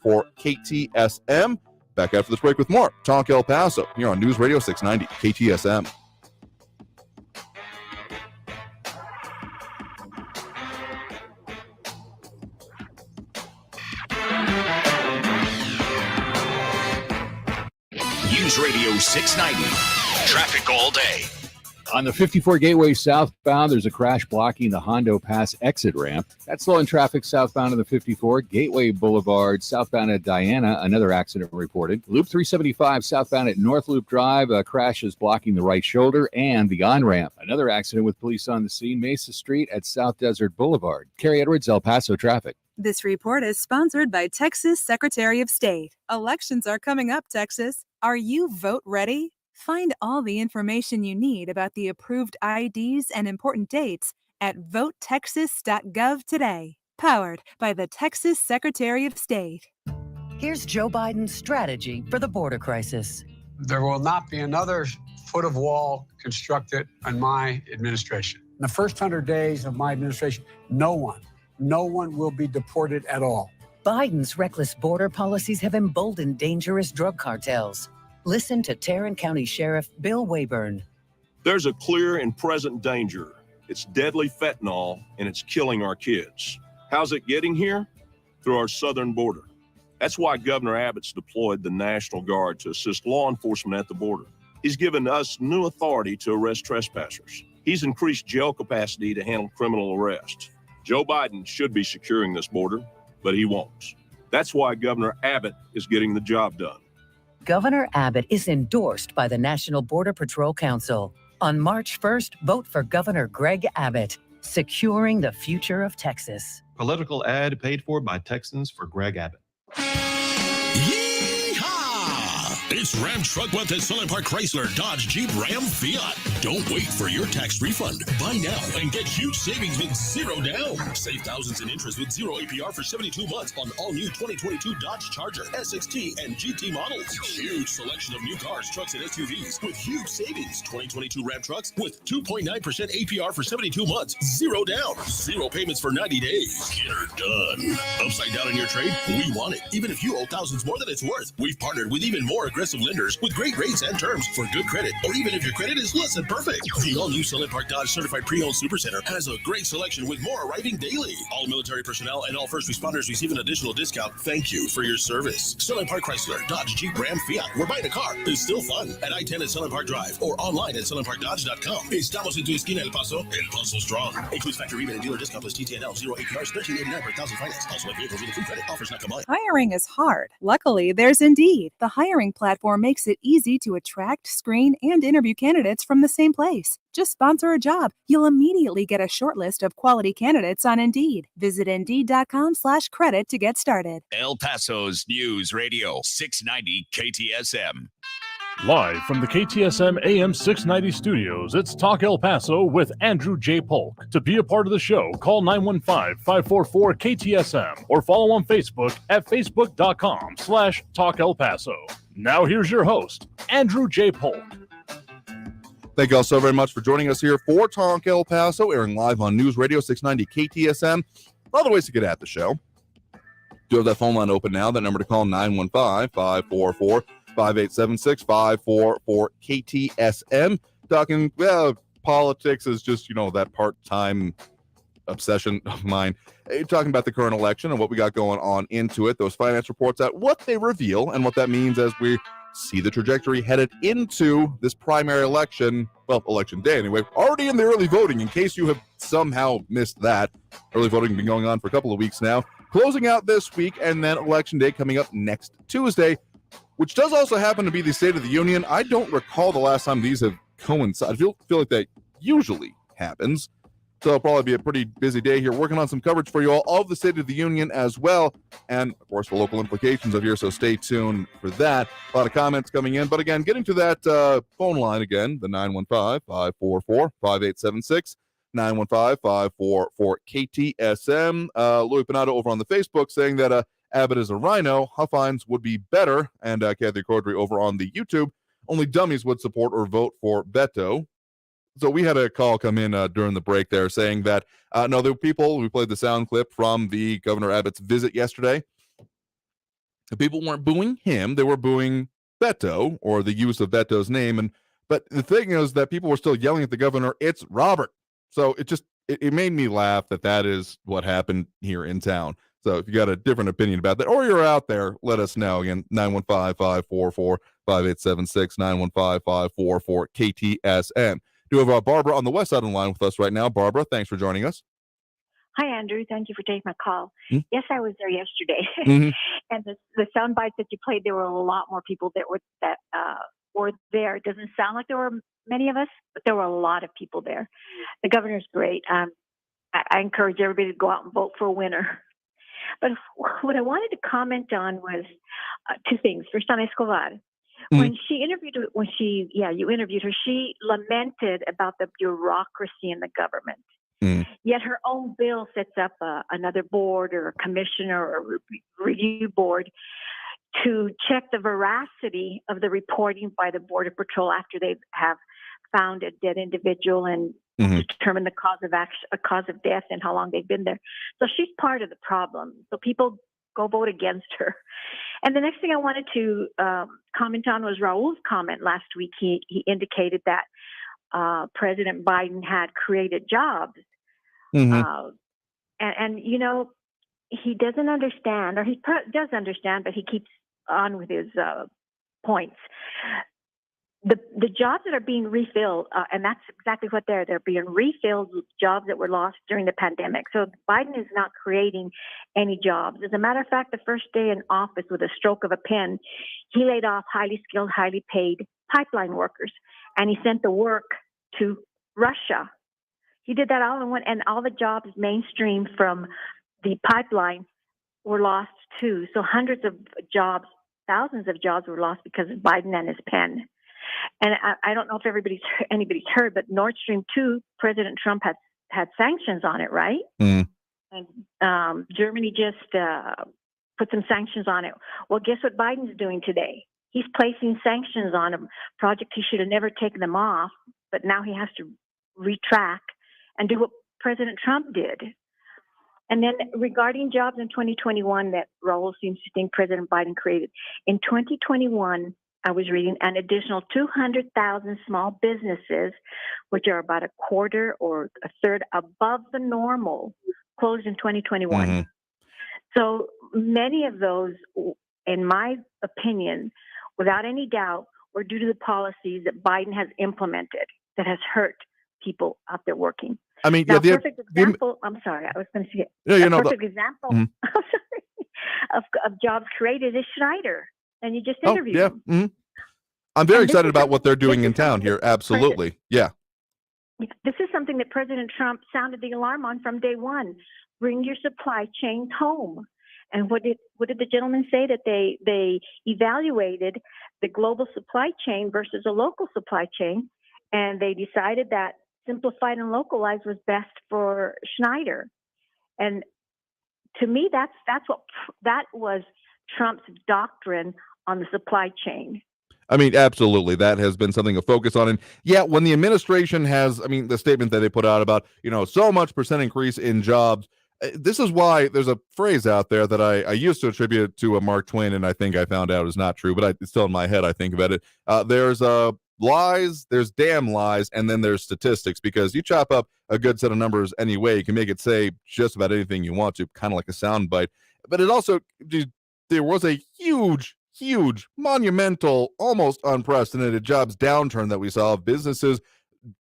544-KTSM. Back after this break with more Talk El Paso here on News Radio 690 KTSM. News Radio 690. Traffic all day. On the 54 Gateway southbound, there's a crash blocking the Hondo Pass exit ramp. That's slowing traffic southbound on the 54 Gateway Boulevard, southbound at Diana. Another accident reported. Loop 375 southbound at North Loop Drive. A crash is blocking the right shoulder and the on-ramp. Another accident with police on the scene. Mesa Street at South Desert Boulevard. Carrie Edwards, El Paso traffic. This report is sponsored by Texas Secretary of State. Elections are coming up, Texas. Are you vote ready? Find all the information you need about the approved IDs and important dates at votetexas.gov today. Powered by the Texas Secretary of State. Here's Joe Biden's strategy for the border crisis. There will not be another foot of wall constructed in my administration. In the first 100 days of my administration, no one will be deported at all. Biden's reckless border policies have emboldened dangerous drug cartels. Listen to Tarrant County Sheriff Bill Wayburn. There's a clear and present danger. It's deadly fentanyl, and it's killing our kids. How's it getting here? Through our southern border. That's why Governor Abbott's deployed the National Guard to assist law enforcement at the border. He's given us new authority to arrest trespassers. He's increased jail capacity to handle criminal arrests. Joe Biden should be securing this border, but he won't. That's why Governor Abbott is getting the job done. Governor Abbott is endorsed by the National Border Patrol Council. On March 1st, vote for Governor Greg Abbott, securing the future of Texas. Political ad paid for by Texans for Greg Abbott. It's Ram Truck Month at Silent Park Chrysler, Dodge, Jeep, Ram, Fiat. Don't wait for your tax refund. Buy now and get huge savings with zero down. Save thousands in interest with zero APR for 72 months on all new 2022 Dodge Charger, SXT, and GT models. Huge selection of new cars, trucks, and SUVs with huge savings. 2022 Ram trucks with 2.9% APR for 72 months. Zero down. Zero payments for 90 days. Get her done. Upside down in your trade? We want it. Even if you owe thousands more than it's worth. We've partnered with even more aggressive lenders with great rates and terms for good credit, or even if your credit is less than perfect. The all-new Silent Park Dodge Certified Pre-Owned Supercenter has a great selection with more arriving daily. All military personnel and all first responders receive an additional discount. Thank you for your service. Silent Park Chrysler, Dodge, Jeep, Ram, Fiat. Where buying a car is still fun at I-10 at Silent Park Drive or online at silentparkdodge.com. Estamos en tu esquina, El Paso. El Paso Strong. Includes factory rebate and dealer discount plus TTNL. 0 APRs, $13.89 per thousand finance. Also like vehicles with a free credit. Offers not combined. Hiring is hard. Luckily, there's Indeed. The hiring platform makes it easy to attract, screen, and interview candidates from the same place. Just sponsor a job. You'll immediately get a short list of quality candidates on Indeed. Visit Indeed.com/credit to get started. El Paso's News Radio 690 KTSM. Live from the KTSM AM 690 studios, it's Talk El Paso with Andrew J. Polk. To be a part of the show, call 915-544-KTSM or follow on Facebook at facebook.com/Talk El Paso. Now here's your host, Andrew J. Polk. Thank you all so very much for joining us here for Talk El Paso, airing live on News Radio 690 KTSM. A lot of ways to get at the show. Do have that phone line open now. That number to call, 915-544-5876, 544-KTSM. Talking, politics is just, that part-time obsession of mine. Talking about the current election and what we got going on into it. Those finance reports out, what they reveal, and what that means as we see the trajectory headed into this primary election. Well, election day anyway. Already in the early voting, in case you have somehow missed that. Early voting has been going on for a couple of weeks now. Closing out this week, and then election day coming up next Tuesday, which does also happen to be the State of the Union. I don't recall the last time these have coincided. I feel like that usually happens. So it'll probably be a pretty busy day here, working on some coverage for you all of the State of the Union as well. And, of course, the local implications of here, so stay tuned for that. A lot of comments coming in. But, again, getting to that phone line again, the 915-544-5876, 915-544-KTSM. Louis Panado over on the Facebook saying that Abbott is a rhino. Huffines would be better. And Kathy Cordry over on the YouTube. Only dummies would support or vote for Beto. So we had a call come in during the break there saying that, no, there were people, we played the sound clip from the Governor Abbott's visit yesterday. The people weren't booing him. They were booing Beto, or the use of Beto's name. But the thing is that people were still yelling at the governor, it's Robert. So it made me laugh that is what happened here in town. So if you got a different opinion about that, or you're out there, let us know. Again, 915-544-5876, 915-544-KTSM. Do have Barbara on the west side of the line with us right now. Barbara, thanks for joining us. Hi, Andrew. Thank you for taking my call. Mm-hmm. Yes, I was there yesterday. Mm-hmm. And the sound bites that you played, there were a lot more people that were there. It doesn't sound like there were many of us, but there were a lot of people there. The governor's great. I encourage everybody to go out and vote for a winner. But what I wanted to comment on was two things. First, on Escobar. When she interviewed, you interviewed her, she lamented about the bureaucracy in the government. Yet her own bill sets up another board or a commissioner or a review board to check the veracity of the reporting by the Border Patrol after they have found a dead individual and determined the cause of death and how long they've been there. So she's part of the problem. So people go vote against her. And the next thing I wanted to comment on was Raul's comment last week. He indicated that President Biden had created jobs. And you know, he doesn't understand, or he does understand, but he keeps on with his points. The jobs that are being refilled, and that's exactly what they're being refilled, jobs that were lost during the pandemic. So Biden is not creating any jobs. As a matter of fact, the first day in office, with a stroke of a pen, he laid off highly skilled, highly paid pipeline workers, and he sent the work to Russia. He did that all in one, and all the jobs mainstream from the pipeline were lost too. So hundreds of jobs, thousands of jobs were lost because of Biden and his pen. And I don't know if anybody's heard, but Nord Stream 2, President Trump had sanctions on it, right? And Germany just put some sanctions on it. Well, guess what Biden's doing today? He's placing sanctions on a project he should have never taken them off, but now he has to retract and do what President Trump did. And then regarding jobs in 2021 that Raul seems to think President Biden created, in 2021, I was reading an additional 200,000 small businesses, which are about a quarter or a third above the normal, closed in 2021. So many of those, in my opinion, without any doubt, were due to the policies that Biden has implemented that has hurt people out there working. I mean, now, perfect example. I'm sorry, I was going to say perfect example of jobs created is Schneider, and you just interviewed him. I'm very excited about what they're doing in town here. Absolutely, yeah. This is something that President Trump sounded the alarm on from day one. Bring your supply chains home. And what did the gentleman say? That they evaluated the global supply chain versus a local supply chain, and they decided that simplified and localized was best for Schneider. And to me, that was Trump's doctrine on the supply chain. I mean, absolutely. That has been something to focus on. And yeah, when the administration has, I mean, the statement that they put out about, so much % increase in jobs, this is why there's a phrase out there that I used to attribute to a Mark Twain, and I think I found out is not true, but it's still in my head. I think about it. There's lies, there's damn lies, and then there's statistics, because you chop up a good set of numbers anyway, you can make it say just about anything you want to, kind of like a soundbite. But it also, there was a huge, monumental, almost unprecedented jobs downturn that we saw of businesses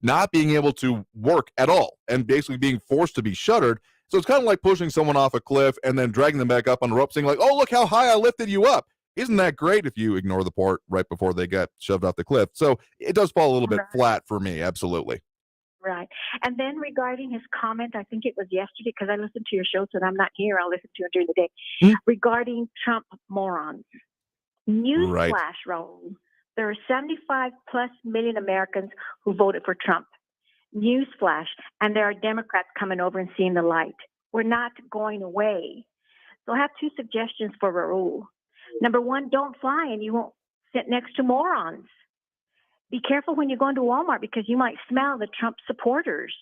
not being able to work at all and basically being forced to be shuttered. So it's kind of like pushing someone off a cliff and then dragging them back up on a rope, saying like, oh, look how high I lifted you up. Isn't that great if you ignore the part right before they got shoved off the cliff? So it does fall a little bit flat for me. Absolutely. Right. And then regarding his comment, I think it was yesterday, because I listened to your show, so I'm not here. I'll listen to it during the day. Regarding Trump morons. Newsflash, Raul. There are 75+ million Americans who voted for Trump. Newsflash. And there are Democrats coming over and seeing the light. We're not going away. So I have two suggestions for Raul. Number one, don't fly and you won't sit next to morons. Be careful when you go into Walmart, because you might smell the Trump supporters.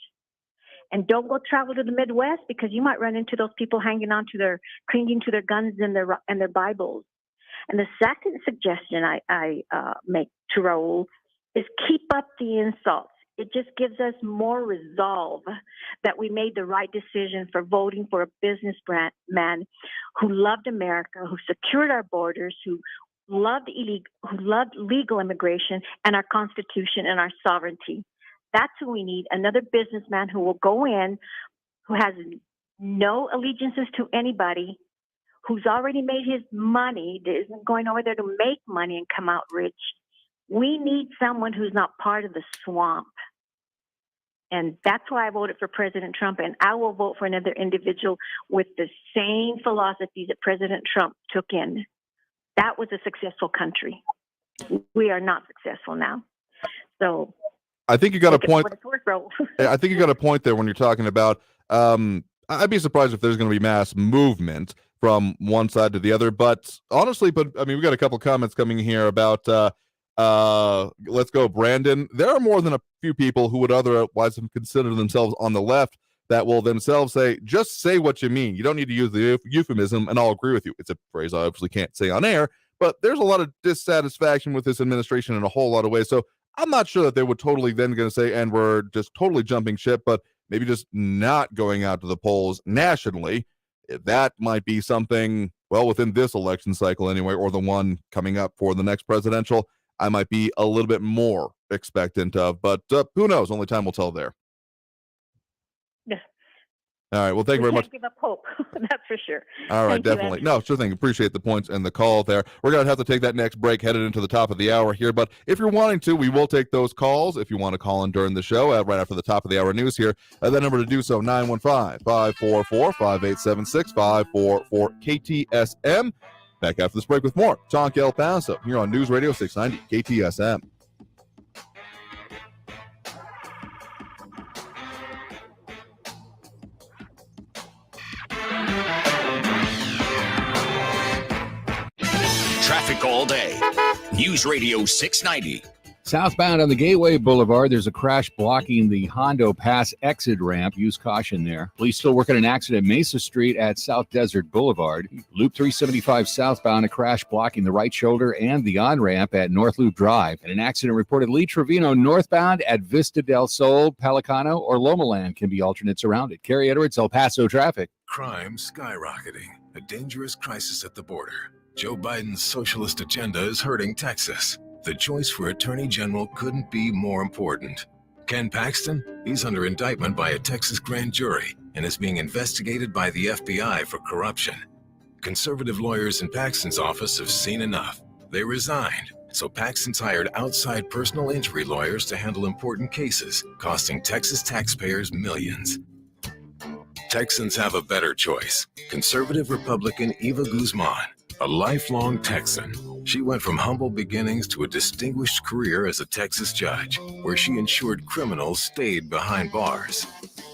And don't go travel to the Midwest, because you might run into those people clinging to their guns and their Bibles. And the second suggestion I make to Raul is keep up the insults. It just gives us more resolve that we made the right decision for voting for a businessman who loved America, who secured our borders, who loved legal immigration and our Constitution and our sovereignty. That's who we need, another businessman who will go in, who has no allegiances to anybody, who's already made his money, that isn't going over there to make money and come out rich. We need someone who's not part of the swamp. And that's why I voted for President Trump, and I will vote for another individual with the same philosophies that President Trump took in. That was a successful country. we are not successful now. So I think you got a point. What it's worth, bro. I think you got a point there when you're talking about. I'd be surprised if there's going to be mass movement from one side to the other. But honestly, I mean, we got a couple comments coming here about. Let's go, Brandon. There are more than a few people who would otherwise consider themselves on the left that will themselves say, just say what you mean. You don't need to use the euphemism, and I'll agree with you. It's a phrase I obviously can't say on air, but there's a lot of dissatisfaction with this administration in a whole lot of ways. So I'm not sure that they would totally then going to say, and we're just totally jumping ship, but maybe just not going out to the polls nationally. That might be something, well, within this election cycle anyway, or the one coming up for the next presidential, I might be a little bit more expectant of, but who knows? Only time will tell there. Yeah. All right. Well, thank you very much. Give up hope. That's for sure. All right. Thank you, definitely. Andrew. No, sure thing. Appreciate the points and the call there. We're going to have to take that next break headed into the top of the hour here. But if you're wanting to, we will take those calls. If you want to call in during the show, right after the top of the hour news here, that number to do so, 915-544-5876, 544 KTSM. Back after this break with more Talk El Paso here on News Radio 690 KTSM. Traffic all day. News Radio 690. Southbound on the Gateway Boulevard, there's a crash blocking the Hondo Pass exit ramp. Use caution there. Police still working an accident Mesa Street at South Desert Boulevard. Loop 375 southbound, a crash blocking the right shoulder and the on-ramp at North Loop Drive. And an accident reported Lee Trevino northbound at Vista del Sol, Pelicano, or Lomaland can be alternates around it. Kerry Edwards, El Paso traffic. Crime skyrocketing. A dangerous crisis at the border. Joe Biden's socialist agenda is hurting Texas. The choice for Attorney General couldn't be more important. Ken Paxton, he's under indictment by a Texas grand jury and is being investigated by the FBI for corruption. Conservative lawyers in Paxton's office have seen enough. They resigned, so Paxton's hired outside personal injury lawyers to handle important cases, costing Texas taxpayers millions. Texans have a better choice. Conservative Republican Eva Guzman, a lifelong Texan. She went from humble beginnings to a distinguished career as a Texas judge, where she ensured criminals stayed behind bars.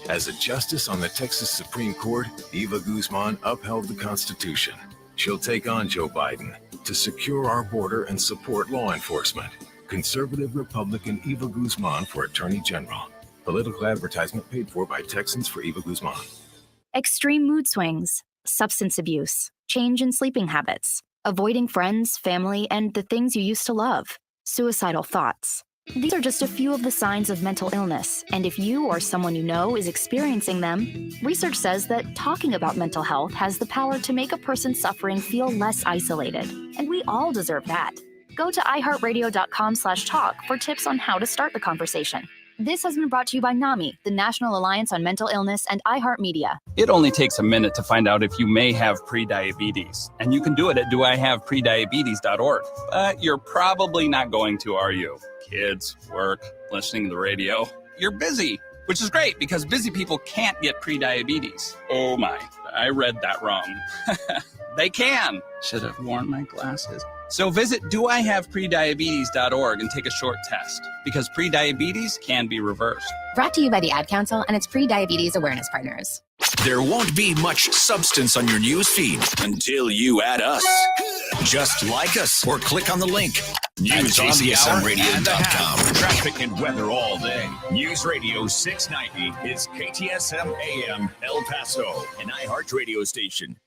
As a justice on the Texas Supreme Court, Eva Guzman upheld the Constitution. She'll take on Joe Biden to secure our border and support law enforcement. Conservative Republican Eva Guzman for Attorney General. Political advertisement paid for by Texans for Eva Guzman. Extreme mood swings, substance abuse, change in sleeping habits, avoiding friends, family, and the things you used to love, suicidal thoughts. These are just a few of the signs of mental illness, and if you or someone you know is experiencing them, research says that talking about mental health has the power to make a person suffering feel less isolated, and we all deserve that. Go to iHeartRadio.com/talk for tips on how to start the conversation. This has been brought to you by NAMI, the National Alliance on Mental Illness, and iHeartMedia. It only takes a minute to find out if you may have prediabetes, and you can do it at doihaveprediabetes.org. But you're probably not going to, are you? Kids, work, listening to the radio. You're busy, which is great because busy people can't get prediabetes. Oh my, I read that wrong. They can. Should have worn my glasses. So visit doihaveprediabetes.org and take a short test because prediabetes can be reversed. Brought to you by the Ad Council and its pre-diabetes awareness partners. There won't be much substance on your news feed until you add us. Just like us or click on the link. News on the KTSMradio.com. Traffic and weather all day. News Radio 690 is KTSM AM El Paso, an iHeart radio station.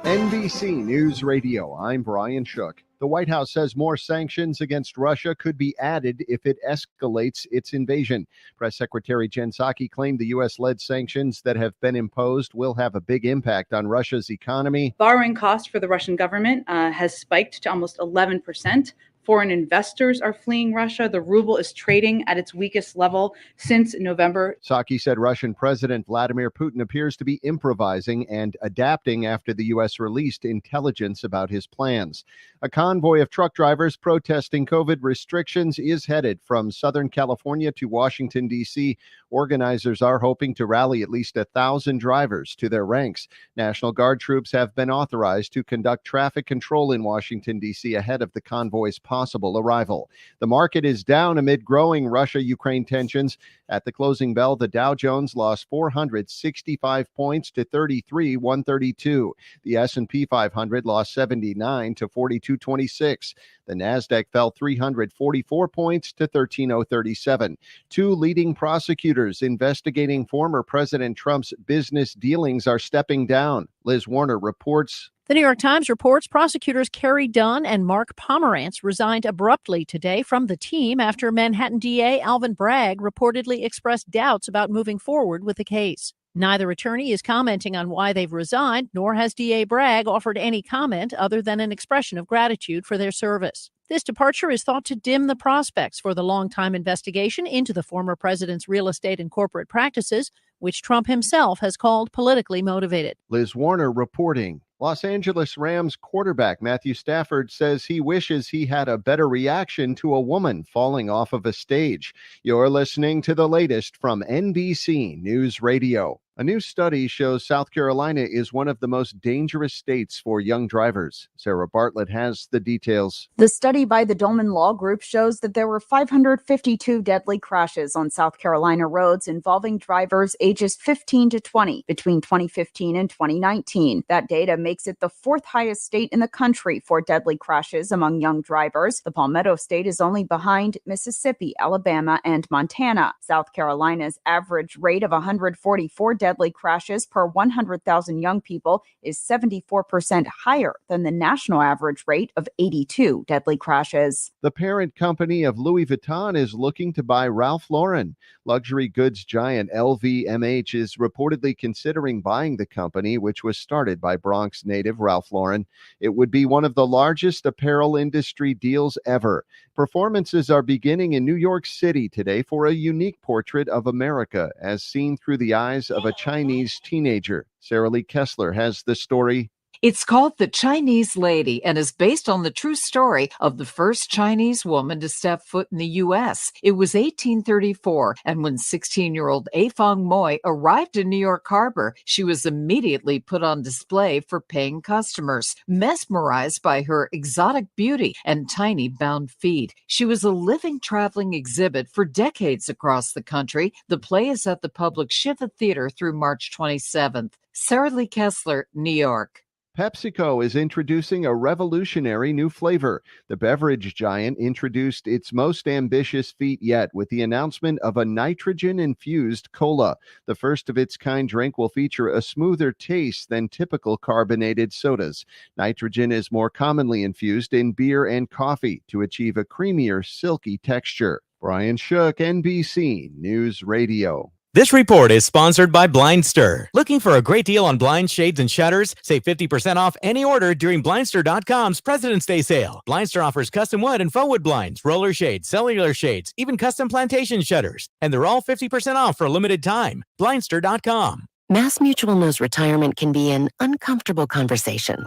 NBC News Radio, I'm Brian Shook. The White House says more sanctions against Russia could be added if it escalates its invasion. Press Secretary Jen Psaki claimed the U.S.-led sanctions that have been imposed will have a big impact on Russia's economy. Borrowing cost for the Russian government has spiked to almost 11%, Foreign investors are fleeing Russia. The ruble is trading at its weakest level since November. Psaki said Russian President Vladimir Putin appears to be improvising and adapting after the U.S. released intelligence about his plans. A convoy of truck drivers protesting COVID restrictions is headed from Southern California to Washington, D.C. Organizers are hoping to rally at least 1,000 drivers to their ranks. National Guard troops have been authorized to conduct traffic control in Washington, D.C. ahead of the convoy's possible arrival. The market is down amid growing Russia-Ukraine tensions. At the closing bell, the Dow Jones lost 465 points to 33,132. The S&P 500 lost 79 to 4226. The Nasdaq fell 344 points to 13,037. Two leading prosecutors investigating former President Trump's business dealings are stepping down. Liz Warner reports. The New York Times reports prosecutors Kerry Dunn and Mark Pomerantz resigned abruptly today from the team after Manhattan DA Alvin Bragg reportedly expressed doubts about moving forward with the case. Neither attorney is commenting on why they've resigned, nor has DA Bragg offered any comment other than an expression of gratitude for their service. This departure is thought to dim the prospects for the long-time investigation into the former president's real estate and corporate practices, which Trump himself has called politically motivated. Liz Warner reporting. Los Angeles Rams quarterback Matthew Stafford says he wishes he had a better reaction to a woman falling off of a stage. You're listening to the latest from NBC News Radio. A new study shows South Carolina is one of the most dangerous states for young drivers. Sarah Bartlett has the details. The study by the Dolman Law Group shows that there were 552 deadly crashes on South Carolina roads involving drivers ages 15 to 20 between 2015 and 2019. That data makes it the fourth highest state in the country for deadly crashes among young drivers. The Palmetto State is only behind Mississippi, Alabama, and Montana. South Carolina's average rate of 144 deadly crashes per 100,000 young people is 74% higher than the national average rate of 82 deadly crashes. The parent company of Louis Vuitton is looking to buy Ralph Lauren. Luxury goods giant LVMH is reportedly considering buying the company, which was started by Bronx native Ralph Lauren. It would be one of the largest apparel industry deals ever. Performances are beginning in New York City today for a unique portrait of America as seen through the eyes of a Chinese teenager. Sarah Lee Kessler has the story. It's called The Chinese Lady and is based on the true story of the first Chinese woman to step foot in the U.S. It was 1834, and when 16-year-old Afong Moy arrived in New York Harbor, she was immediately put on display for paying customers, mesmerized by her exotic beauty and tiny bound feet. She was a living traveling exhibit for decades across the country. The play is at the Public Shiva Theater through March 27th. Sarah Lee Kessler, New York. PepsiCo is introducing a revolutionary new flavor. The beverage giant introduced its most ambitious feat yet with the announcement of a nitrogen-infused cola. The first of its kind drink will feature a smoother taste than typical carbonated sodas. Nitrogen is more commonly infused in beer and coffee to achieve a creamier, silky texture. Brian Shook, NBC News Radio. This report is sponsored by Blindster. Looking for a great deal on blinds, shades, and shutters? Save 50% off any order during Blindster.com's President's Day sale. Blindster offers custom wood and faux wood blinds, roller shades, cellular shades, even custom plantation shutters. And they're all 50% off for a limited time. Blindster.com. Mass Mutual knows retirement can be an uncomfortable conversation.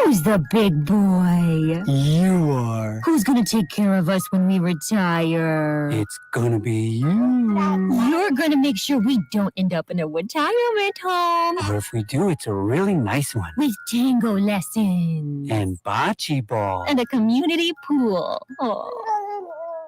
Who's the big boy? You are. Who's going to take care of us when we retire? It's gonna be you. You're going to make sure we don't end up in a retirement home. Or if we do, it's a really nice one. With tango lessons. And bocce ball. And a community pool. Oh.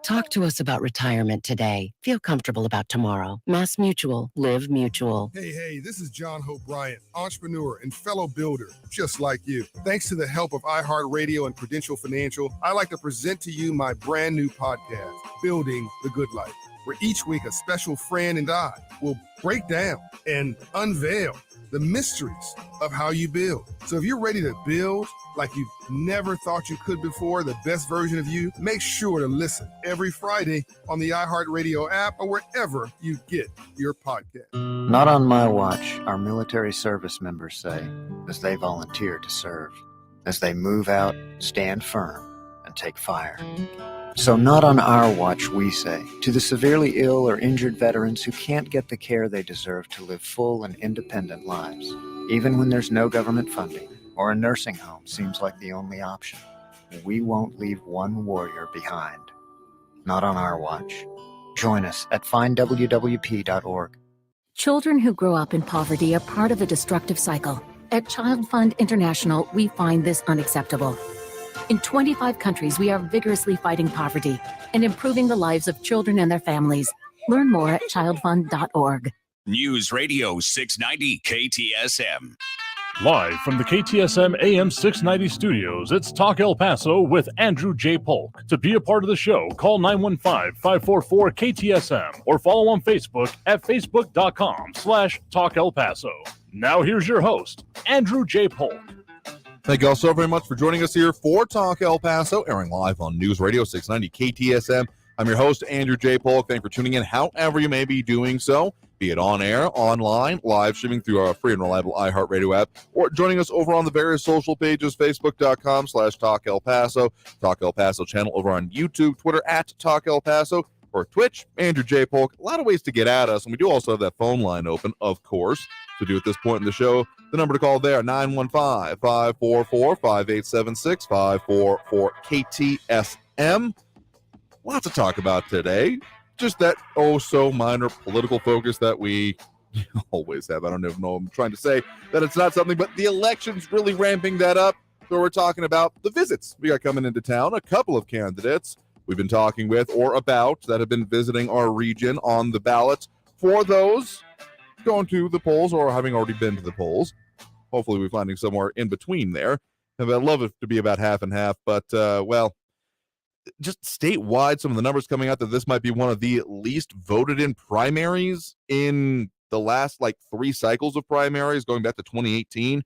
Talk to us about retirement today. Feel comfortable about tomorrow. Mass Mutual. Live Mutual. Hey, this is John Hope Bryant, entrepreneur and fellow builder, just like you. Thanks to the help of iHeartRadio and Prudential Financial, I'd like to present to you my brand new podcast, Building the Good Life, where each week a special friend and I will break down and unveil the mysteries of how you build. So if you're ready to build like you've never thought you could before, the best version of you, make sure to listen every Friday on the iHeartRadio app or wherever you get your podcast. Not on my watch, our military service members say, as they volunteer to serve. As they move out, stand firm, and can't take fire. So not on our watch, we say, to the severely ill or injured veterans who can't get the care they deserve to live full and independent lives, even when there's no government funding or a nursing home seems like the only option. We won't leave one warrior behind. Not on our watch. Join us at findwwp.org. Children who grow up in poverty are part of a destructive cycle. At Child Fund International, we find this unacceptable. In 25 countries, we are vigorously fighting poverty and improving the lives of children and their families. Learn more at childfund.org. News Radio 690 KTSM. Live from the KTSM AM 690 studios, it's Talk El Paso with Andrew J. Polk. To be a part of the show, call 915-544-KTSM or follow on Facebook at facebook.com/Talk El Paso. Now here's your host, Andrew J. Polk. Thank you all so very much for joining us here for Talk El Paso, airing live on News Radio 690 KTSM. I'm your host, Andrew J. Polk. Thanks for tuning in, however you may be doing so, be it on air, online, live streaming through our free and reliable iHeartRadio app, or joining us over on the various social pages, facebook.com/Talk El Paso, Talk El Paso channel over on YouTube, Twitter at Talk El Paso, or Twitch, Andrew J. Polk. A lot of ways to get at us, and we do also have that phone line open, of course, to do at this point in the show. The number to call there, 915-544-5876, 544-KTSM. Lots to talk about today. Just that oh-so-minor political focus that we always have. I don't even know. I'm trying to say that it's not something, but the election's really ramping that up. So we're talking about the visits we got coming into town. A couple of candidates we've been talking with or about that have been visiting our region on the ballot. For those going to the polls or having already been to the polls, hopefully we're finding somewhere in between there. And I'd love it to be about half and half, but, well, just statewide, some of the numbers coming out that this might be one of the least voted in primaries in the last, 3 cycles of primaries going back to 2018,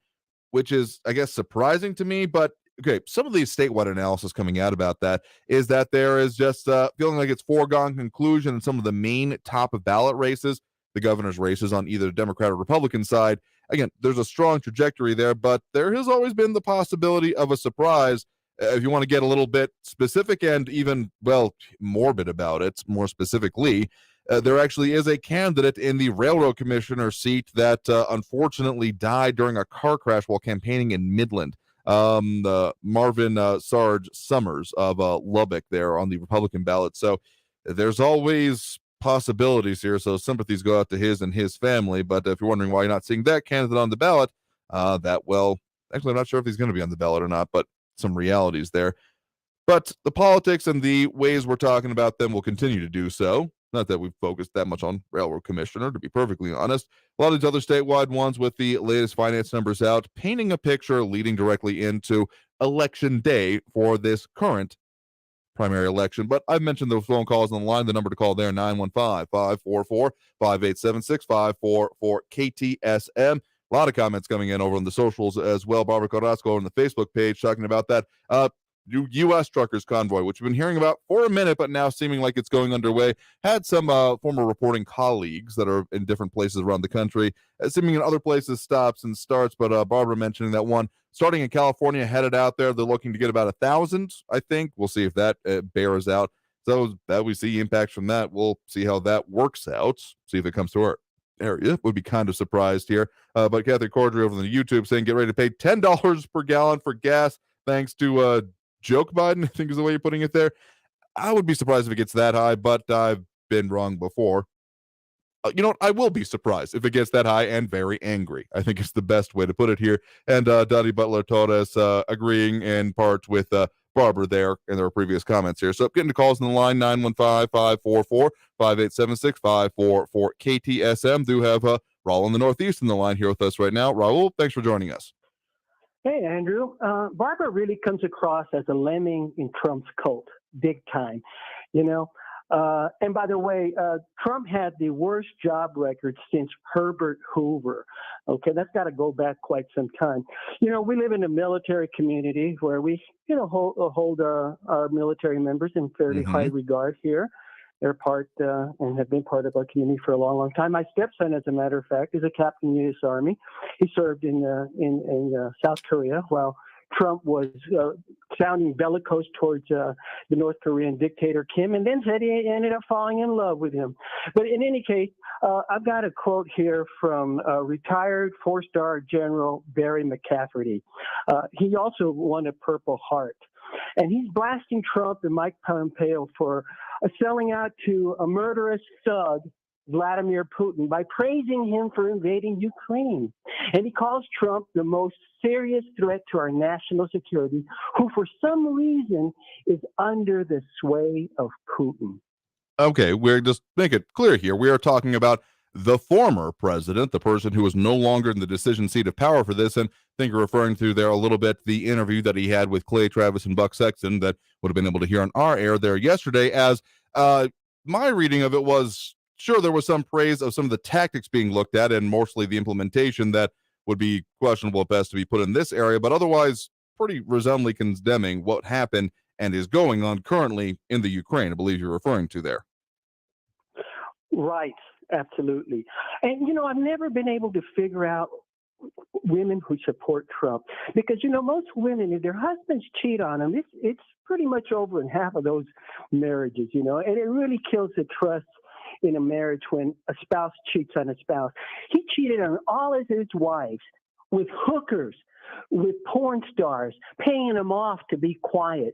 which is, I guess, surprising to me. But, okay, some of the statewide analysis coming out about that is that there is just feeling like it's foregone conclusion in some of the main top of ballot races, the governor's races on either the Democrat or Republican side. Again, there's a strong trajectory there, but there has always been the possibility of a surprise. If you want to get a little bit specific and even, well, morbid about it, more specifically, there actually is a candidate in the railroad commissioner seat that unfortunately died during a car crash while campaigning in Midland. Marvin Sarge Summers of Lubbock there on the Republican ballot. So there's always possibilities here. So sympathies go out to his and his family. But if you're wondering why you're not seeing that candidate on the ballot, actually, I'm not sure if he's going to be on the ballot or not, but some realities there. But the politics and the ways we're talking about them will continue to do so. Not that we've focused that much on railroad commissioner, to be perfectly honest. A lot of these other statewide ones with the latest finance numbers out, painting a picture leading directly into election day for this current primary election. But I've mentioned those phone calls on the line. The number to call there, 915-544-5876, 544-KTSM. A lot of comments coming in over on the socials as well. Barbara Carrasco on the Facebook page talking about that U.S. truckers convoy, which we've been hearing about for a minute, but now seeming like it's going underway. Had some former reporting colleagues that are in different places around the country, seeming in other places stops and starts, but Barbara mentioning that one starting in California, headed out there. They're looking to get about 1,000, I think. We'll see if that bears out. So that we see impacts from that. We'll see how that works out, see if it comes to our area. Would be kind of surprised here. But Kathy Cordry over on the YouTube saying, get ready to pay $10 per gallon for gas thanks to Joke Biden, I think is the way you're putting it there. I would be surprised if it gets that high, but I've been wrong before. You know what? I will be surprised if it gets that high and very angry. I think it's the best way to put it here. And Dottie Butler Torres agreeing in part with Barbara there in their previous comments here. So getting to calls on the line, 915-544-5876, 544-KTSM. Do have Raul in the Northeast in the line here with us right now. Raul, thanks for joining us. Hey, Andrew. Barbara really comes across as a lemming in Trump's cult, big time, you know. And by the way, Trump had the worst job record since Herbert Hoover. Okay, that's got to go back quite some time. You know, we live in a military community where we, you know, hold our military members in fairly high regard here. They're part and have been part of our community for a long, long time. My stepson, as a matter of fact, is a captain in the U.S. Army. He served in South Korea while Trump was sounding bellicose towards the North Korean dictator Kim, and then said he ended up falling in love with him. But in any case, I've got a quote here from retired four-star General Barry McCafferty. He also won a Purple Heart. And he's blasting Trump and Mike Pompeo for selling out to a murderous thug, Vladimir Putin, by praising him for invading Ukraine. And he calls Trump the most serious threat to our national security, who for some reason is under the sway of Putin. Okay, we're just make it clear here. We are talking about the former president, the person who is no longer in the decision seat of power for this. And I think you're referring to there a little bit the interview that he had with Clay Travis and Buck Sexton that would have been able to hear on our air there yesterday. As my reading of it was, sure, there was some praise of some of the tactics being looked at and mostly the implementation that would be questionable at best to be put in this area, but otherwise pretty resoundingly condemning what happened and is going on currently in the Ukraine, I believe you're referring to there. Right. Absolutely. And, I've never been able to figure out women who support Trump because, most women, if their husbands cheat on them, it's pretty much over in half of those marriages, and it really kills the trust in a marriage when a spouse cheats on a spouse. He cheated on all of his wives with hookers, with porn stars, paying them off to be quiet.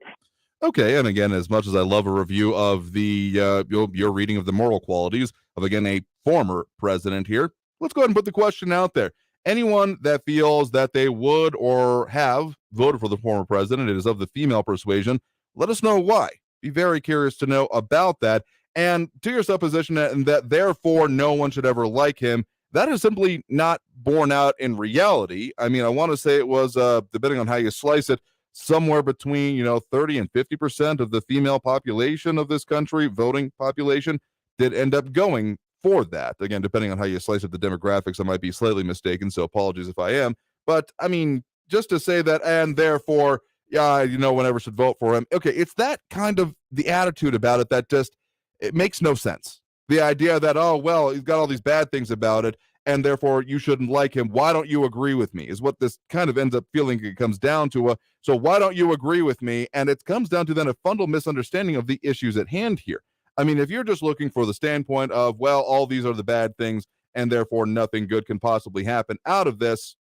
Okay, and again, as much as I love a review of the your reading of the moral qualities of, again, a former president here, let's go ahead and put the question out there. Anyone that feels that they would or have voted for the former president, it is of the female persuasion, let us know why. Be very curious to know about that. And to your supposition that therefore no one should ever like him, that is simply not borne out in reality. I mean, I want to say it was, depending on how you slice it, somewhere between 30 and 50% of the female population of this country, voting population, did end up going for that. Again, depending on how you slice it, the demographics, I might be slightly mistaken, so apologies if I am. But I mean, just to say that, and therefore, whenever should vote for him. Okay, it's that kind of the attitude about it that just, it makes no sense. The idea that, oh, well, he's got all these bad things about it, and therefore you shouldn't like him. Why don't you agree with me is what this kind of ends up feeling. It comes down to so why don't you agree with me? And it comes down to then a fundamental misunderstanding of the issues at hand here. I mean, if you're just looking for the standpoint of, well, all these are the bad things and therefore nothing good can possibly happen out of this,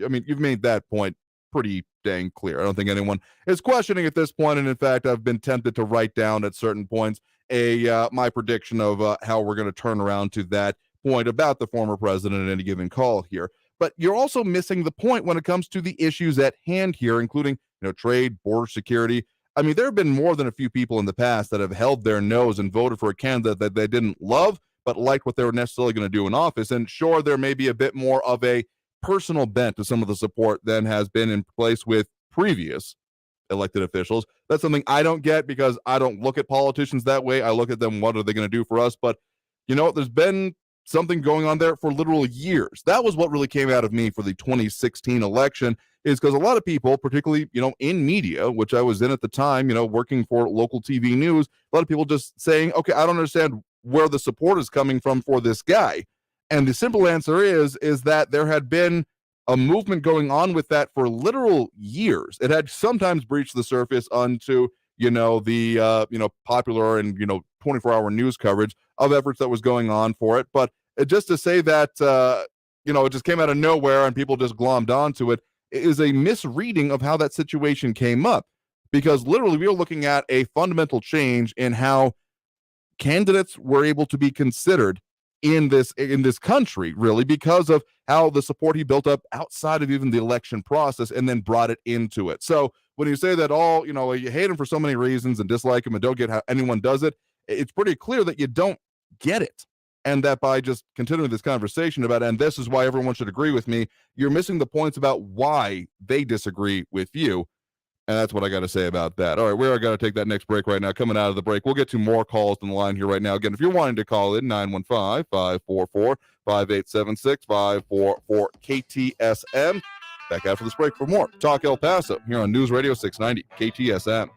I mean, you've made that point pretty dang clear. I don't think anyone is questioning at this point. And in fact, I've been tempted to write down at certain points my prediction of how we're going to turn around to that point about the former president at any given call here. But you're also missing the point when it comes to the issues at hand here, including trade, border security. I mean, there have been more than a few people in the past that have held their nose and voted for a candidate that they didn't love, but liked what they were necessarily going to do in office. And sure, there may be a bit more of a personal bent to some of the support than has been in place with previous elected officials. That's something I don't get because I don't look at politicians that way. I look at them, what are they going to do for us? But there's been something going on there for literal years. That was what really came out of me for the 2016 election, is because a lot of people, particularly, in media, which I was in at the time, working for local TV news, a lot of people just saying, okay, I don't understand where the support is coming from for this guy. And the simple answer is that there had been a movement going on with that for literal years. It had sometimes breached the surface onto, the, popular and, 24-hour news coverage of efforts that was going on for it. But just to say that, it just came out of nowhere and people just glommed onto it is a misreading of how that situation came up. Because literally we were looking at a fundamental change in how candidates were able to be considered in this country, really, because of how the support he built up outside of even the election process and then brought it into it. So when you say that you hate him for so many reasons and dislike him and don't get how anyone does it, it's pretty clear that you don't get it. And that by just continuing this conversation about, and this is why everyone should agree with me, you're missing the points about why they disagree with you. And that's what I got to say about that. All right, we are going to take that next break right now. Coming out of the break, we'll get to more calls on the line here right now. Again, if you're wanting to call in, 915-544-5876, 544 KTSM. Back after this break for more Talk El Paso here on News Radio 690 KTSM.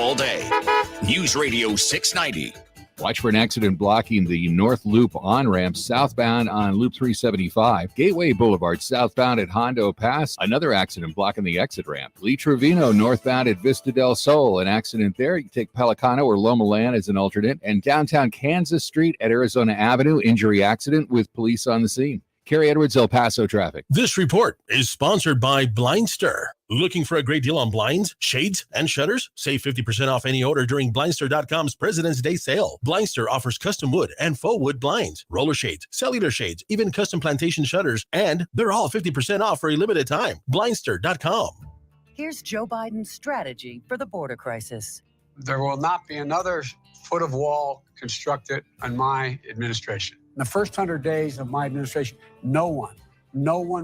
all day. News Radio 690. Watch for an accident blocking the North Loop on-ramp southbound on Loop 375. Gateway Boulevard southbound at Hondo Pass. Another accident blocking the exit ramp. Lee Trevino northbound at Vista del Sol. An accident there. You can take Pelicano or Loma Land as an alternate. And downtown Kansas Street at Arizona Avenue. Injury accident with police on the scene. Kerry Edwards, El Paso traffic. This report is sponsored by Blindster. Looking for a great deal on blinds, shades, and shutters? Save 50% off any order during Blindster.com's President's Day sale. Blindster offers custom wood and faux wood blinds, roller shades, cellular shades, even custom plantation shutters, and they're all 50% off for a limited time. Blindster.com. Here's Joe Biden's strategy for the border crisis. There will not be another foot of wall constructed in my administration. In the first 100 days of my administration, no one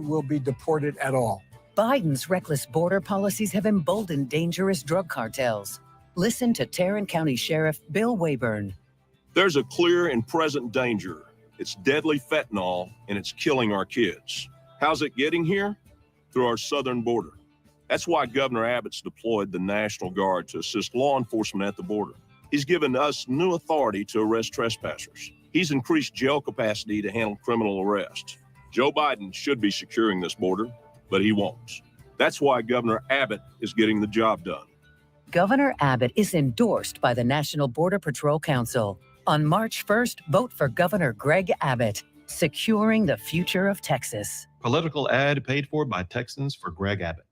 will be deported at all. Biden's reckless border policies have emboldened dangerous drug cartels. Listen to Tarrant County Sheriff Bill Wayburn. There's a clear and present danger. It's deadly fentanyl, and it's killing our kids. How's it getting here? Through our southern border. That's why Governor Abbott's deployed the National Guard to assist law enforcement at the border. He's given us new authority to arrest trespassers. He's increased jail capacity to handle criminal arrests. Joe Biden should be securing this border, but he won't. That's why Governor Abbott is getting the job done. Governor Abbott is endorsed by the National Border Patrol Council. On March 1st, vote for Governor Greg Abbott, securing the future of Texas. Political ad paid for by Texans for Greg Abbott.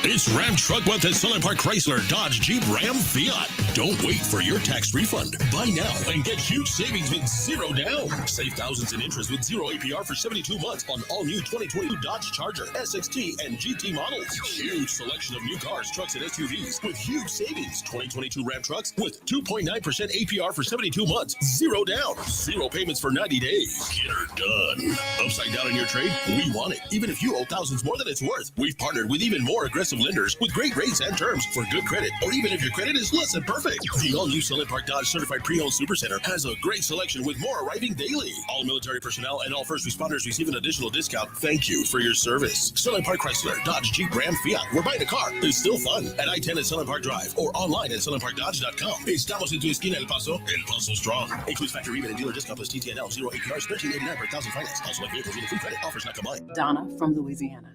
It's Ram Truck Month at Sullivan Park Chrysler, Dodge, Jeep, Ram, Fiat. Don't wait for your tax refund. Buy now and get huge savings with zero down. Save thousands in interest with zero APR for 72 months on all new 2022 Dodge Charger, SXT, and GT models. Huge selection of new cars, trucks, and SUVs with huge savings. 2022 Ram trucks with 2.9% APR for 72 months. Zero down. Zero payments for 90 days. Get her done. Upside down in your trade? We want it. Even if you owe thousands more than it's worth. We've partnered with even more aggressive lenders with great rates and terms for good credit, or even if your credit is less than perfect. The all-new Sullivan Park Dodge Certified Pre-Owned Supercenter has a great selection with more arriving daily. All military personnel and all first responders receive an additional discount. Thank you for your service. Sullivan Park Chrysler, Dodge, Jeep, Ram, Fiat. Where buying a car is still fun. At I-10 at Sullivan Park Drive or online at SullivanParkDodge.com. Estamos en tu esquina, El Paso. El Paso Strong. Includes factory rebate and dealer discount plus TTNL. 0 APR, $13.89 per thousand finance. Also like vehicles with free credit. Offers not combined. Donna from Louisiana.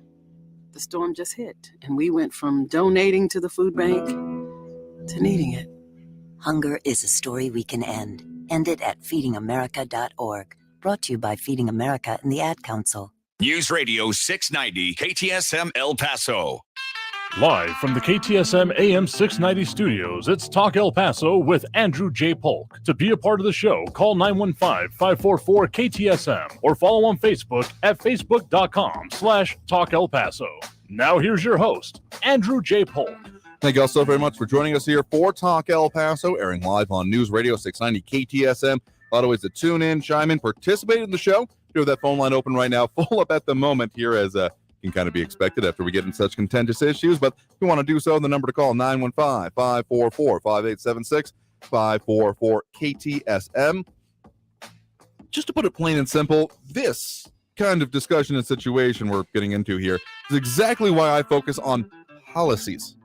The storm just hit, and we went from donating to the food bank to needing it. Hunger is a story we can end. End it at feedingamerica.org. Brought to you by Feeding America and the Ad Council. News Radio 690 KTSM El Paso. Live from the KTSM AM 690 studios, it's Talk El Paso with Andrew J. Polk. To be a part of the show, call 915-544-KTSM or follow on Facebook at facebook.com/Talk El Paso. Now here's your host, Andrew J. Polk. Thank you all so very much for joining us here for Talk El Paso, airing live on News Radio 690 KTSM. A lot of ways to tune in, chime in, participate in the show. We have that phone line open right now, full up at the moment here as can kind of be expected after we get into such contentious issues. But if you want to do so, the number to call, 915-544-5876, 544-KTSM. Just to put it plain and simple, this kind of discussion and situation we're getting into here is exactly why I focus on policies.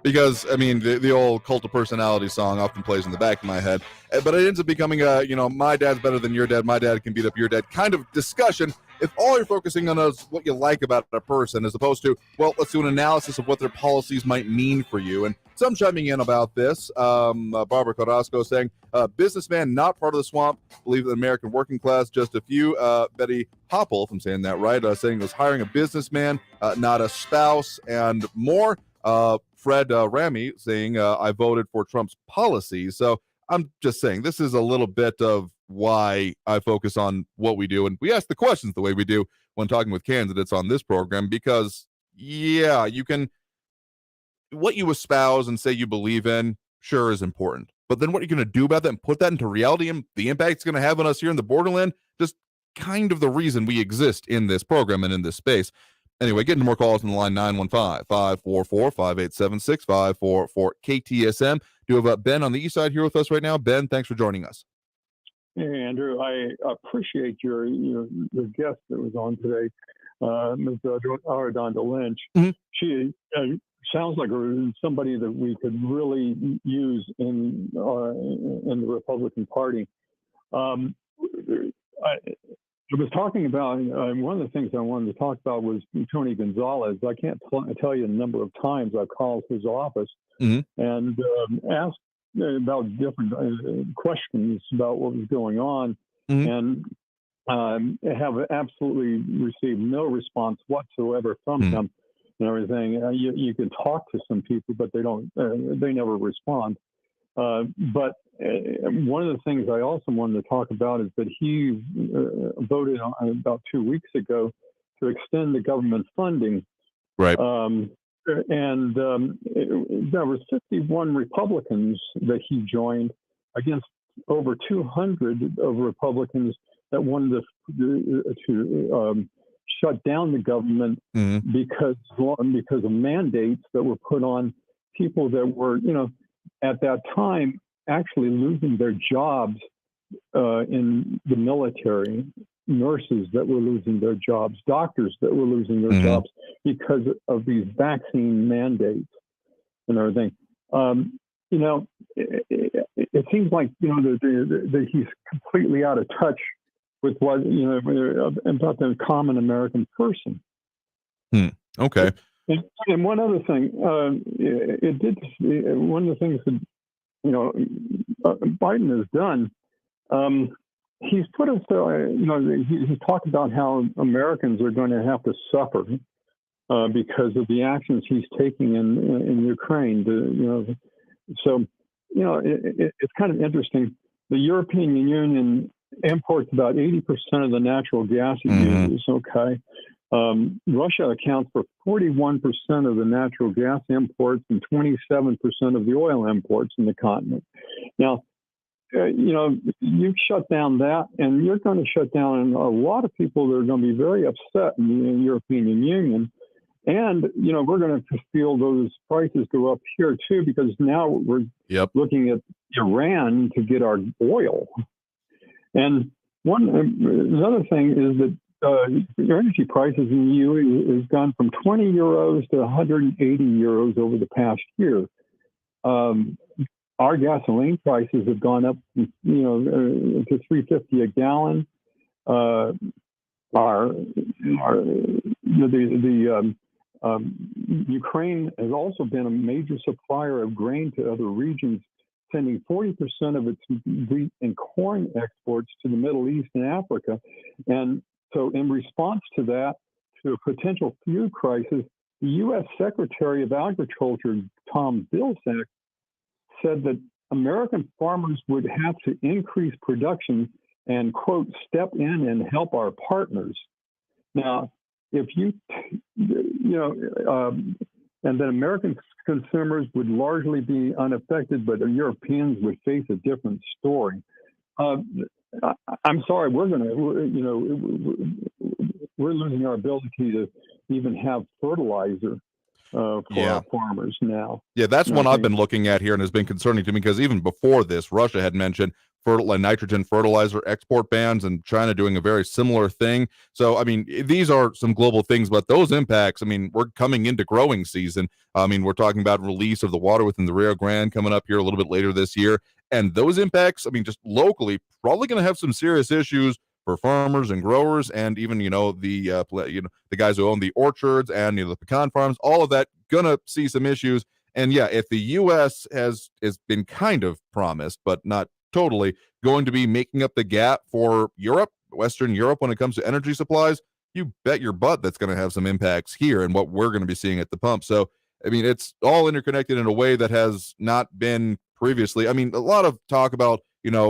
Because, I mean, the old cult of personality song often plays in the back of my head. But it ends up becoming a, my dad's better than your dad, my dad can beat up your dad kind of discussion if all you're focusing on is what you like about a person as opposed to, well, let's do an analysis of what their policies might mean for you. And some chiming in about this, Barbara Carrasco saying, businessman not part of the swamp, believe the American working class, just a few. Betty Hopple, if I'm saying that right, saying was hiring a businessman, not a spouse, and more. Fred Ramy saying, I voted for Trump's policies. So I'm just saying this is a little bit of why I focus on what we do. And we ask the questions the way we do when talking with candidates on this program, because, yeah, you can, what you espouse and say you believe in, sure, is important. But then what you're going to do about that and put that into reality and the impact it's going to have on us here in the borderland, just kind of the reason we exist in this program and in this space. Anyway, getting more calls on the line, 915-544-5876, 544-KTSM. Do have Ben on the east side here with us right now. Ben, thanks for joining us. Hey, Andrew. I appreciate your guest that was on today, Ms. Aradondo-Lynch. Mm-hmm. She sounds like somebody that we could really use in the Republican Party. I was talking about one of the things I wanted to talk about was Tony Gonzalez. I can't tell you the number of times I've called his office and asked about different questions about what was going on, and have absolutely received no response whatsoever from him and everything. You can talk to some people, but they never respond. But one of the things I also wanted to talk about is that he voted about 2 weeks ago to extend the government funding. Right. And there were 51 Republicans that he joined against over 200 of Republicans that wanted to shut down the government because of mandates that were put on people that were, at that time actually losing their jobs in the military, nurses that were losing their jobs, doctors that were losing their jobs because of these vaccine mandates and everything. It seems like, that he's completely out of touch with what, about the common American person. Okay. And one other thing, one of the things that, Biden has done, he's put us, he's talked about how Americans are going to have to suffer because of the actions he's taking in Ukraine. So, it's kind of interesting. The European Union imports about 80% of the natural gas it uses. Okay. Russia accounts for 41% of the natural gas imports and 27% of the oil imports in the continent. Now, you've shut down that, and you're going to shut down a lot of people that are going to be very upset in the European Union. And, we're going to feel those prices go up here, too, because now we're looking at Iran to get our oil. And another thing is that energy prices in the EU has gone from 20 euros to 180 euros over the past year. Our gasoline prices have gone up, to $3.50 a gallon. Ukraine has also been a major supplier of grain to other regions, sending 40% of its wheat and corn exports to the Middle East and Africa. And so in response to that, to a potential food crisis, the U.S. Secretary of Agriculture, Tom Vilsack, said that American farmers would have to increase production and, quote, step in and help our partners. Now, if and then American consumers would largely be unaffected, but the Europeans would face a different story. I'm sorry, we're losing our ability to even have fertilizer for our farmers now. Yeah, that's one I've been looking at here and has been concerning to me, because even before this, Russia had mentioned nitrogen fertilizer export bans, and China doing a very similar thing. So, I mean, these are some global things, but those impacts, I mean, we're coming into growing season. I mean, we're talking about release of the water within the Rio Grande coming up here a little bit later this year. And those impacts, I mean, just locally, probably going to have some serious issues for farmers and growers, and even, the guys who own the orchards and, the pecan farms, all of that going to see some issues. And yeah, if the U.S. has been kind of promised, but not totally, going to be making up the gap for Europe, Western Europe, when it comes to energy supplies, you bet your butt that's going to have some impacts here and what we're going to be seeing at the pump. So, I mean, it's all interconnected in a way that has not been previously. I mean, a lot of talk about,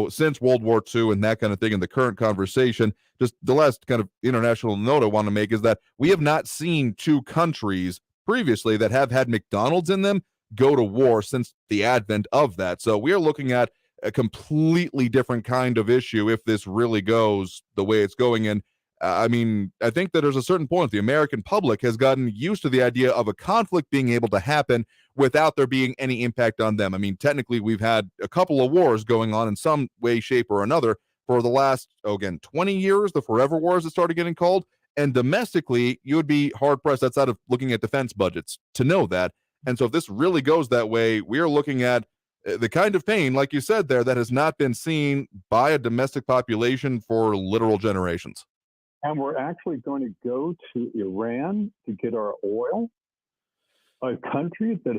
since World War II and that kind of thing in the current conversation. Just the last kind of international note I want to make is that we have not seen two countries previously that have had McDonald's in them go to war since the advent of that. So we are looking at a completely different kind of issue if this really goes the way it's going. And I mean, I think that there's a certain point the American public has gotten used to the idea of a conflict being able to happen without there being any impact on them. I mean, technically, we've had a couple of wars going on in some way, shape, or another for the last, 20 years, the forever wars that started getting called. And domestically, you would be hard-pressed outside of looking at defense budgets to know that And so if this really goes that way, we are looking at the kind of pain, like you said there, that has not been seen by a domestic population for literal generations. And we're actually going to go to Iran to get our oil, a country that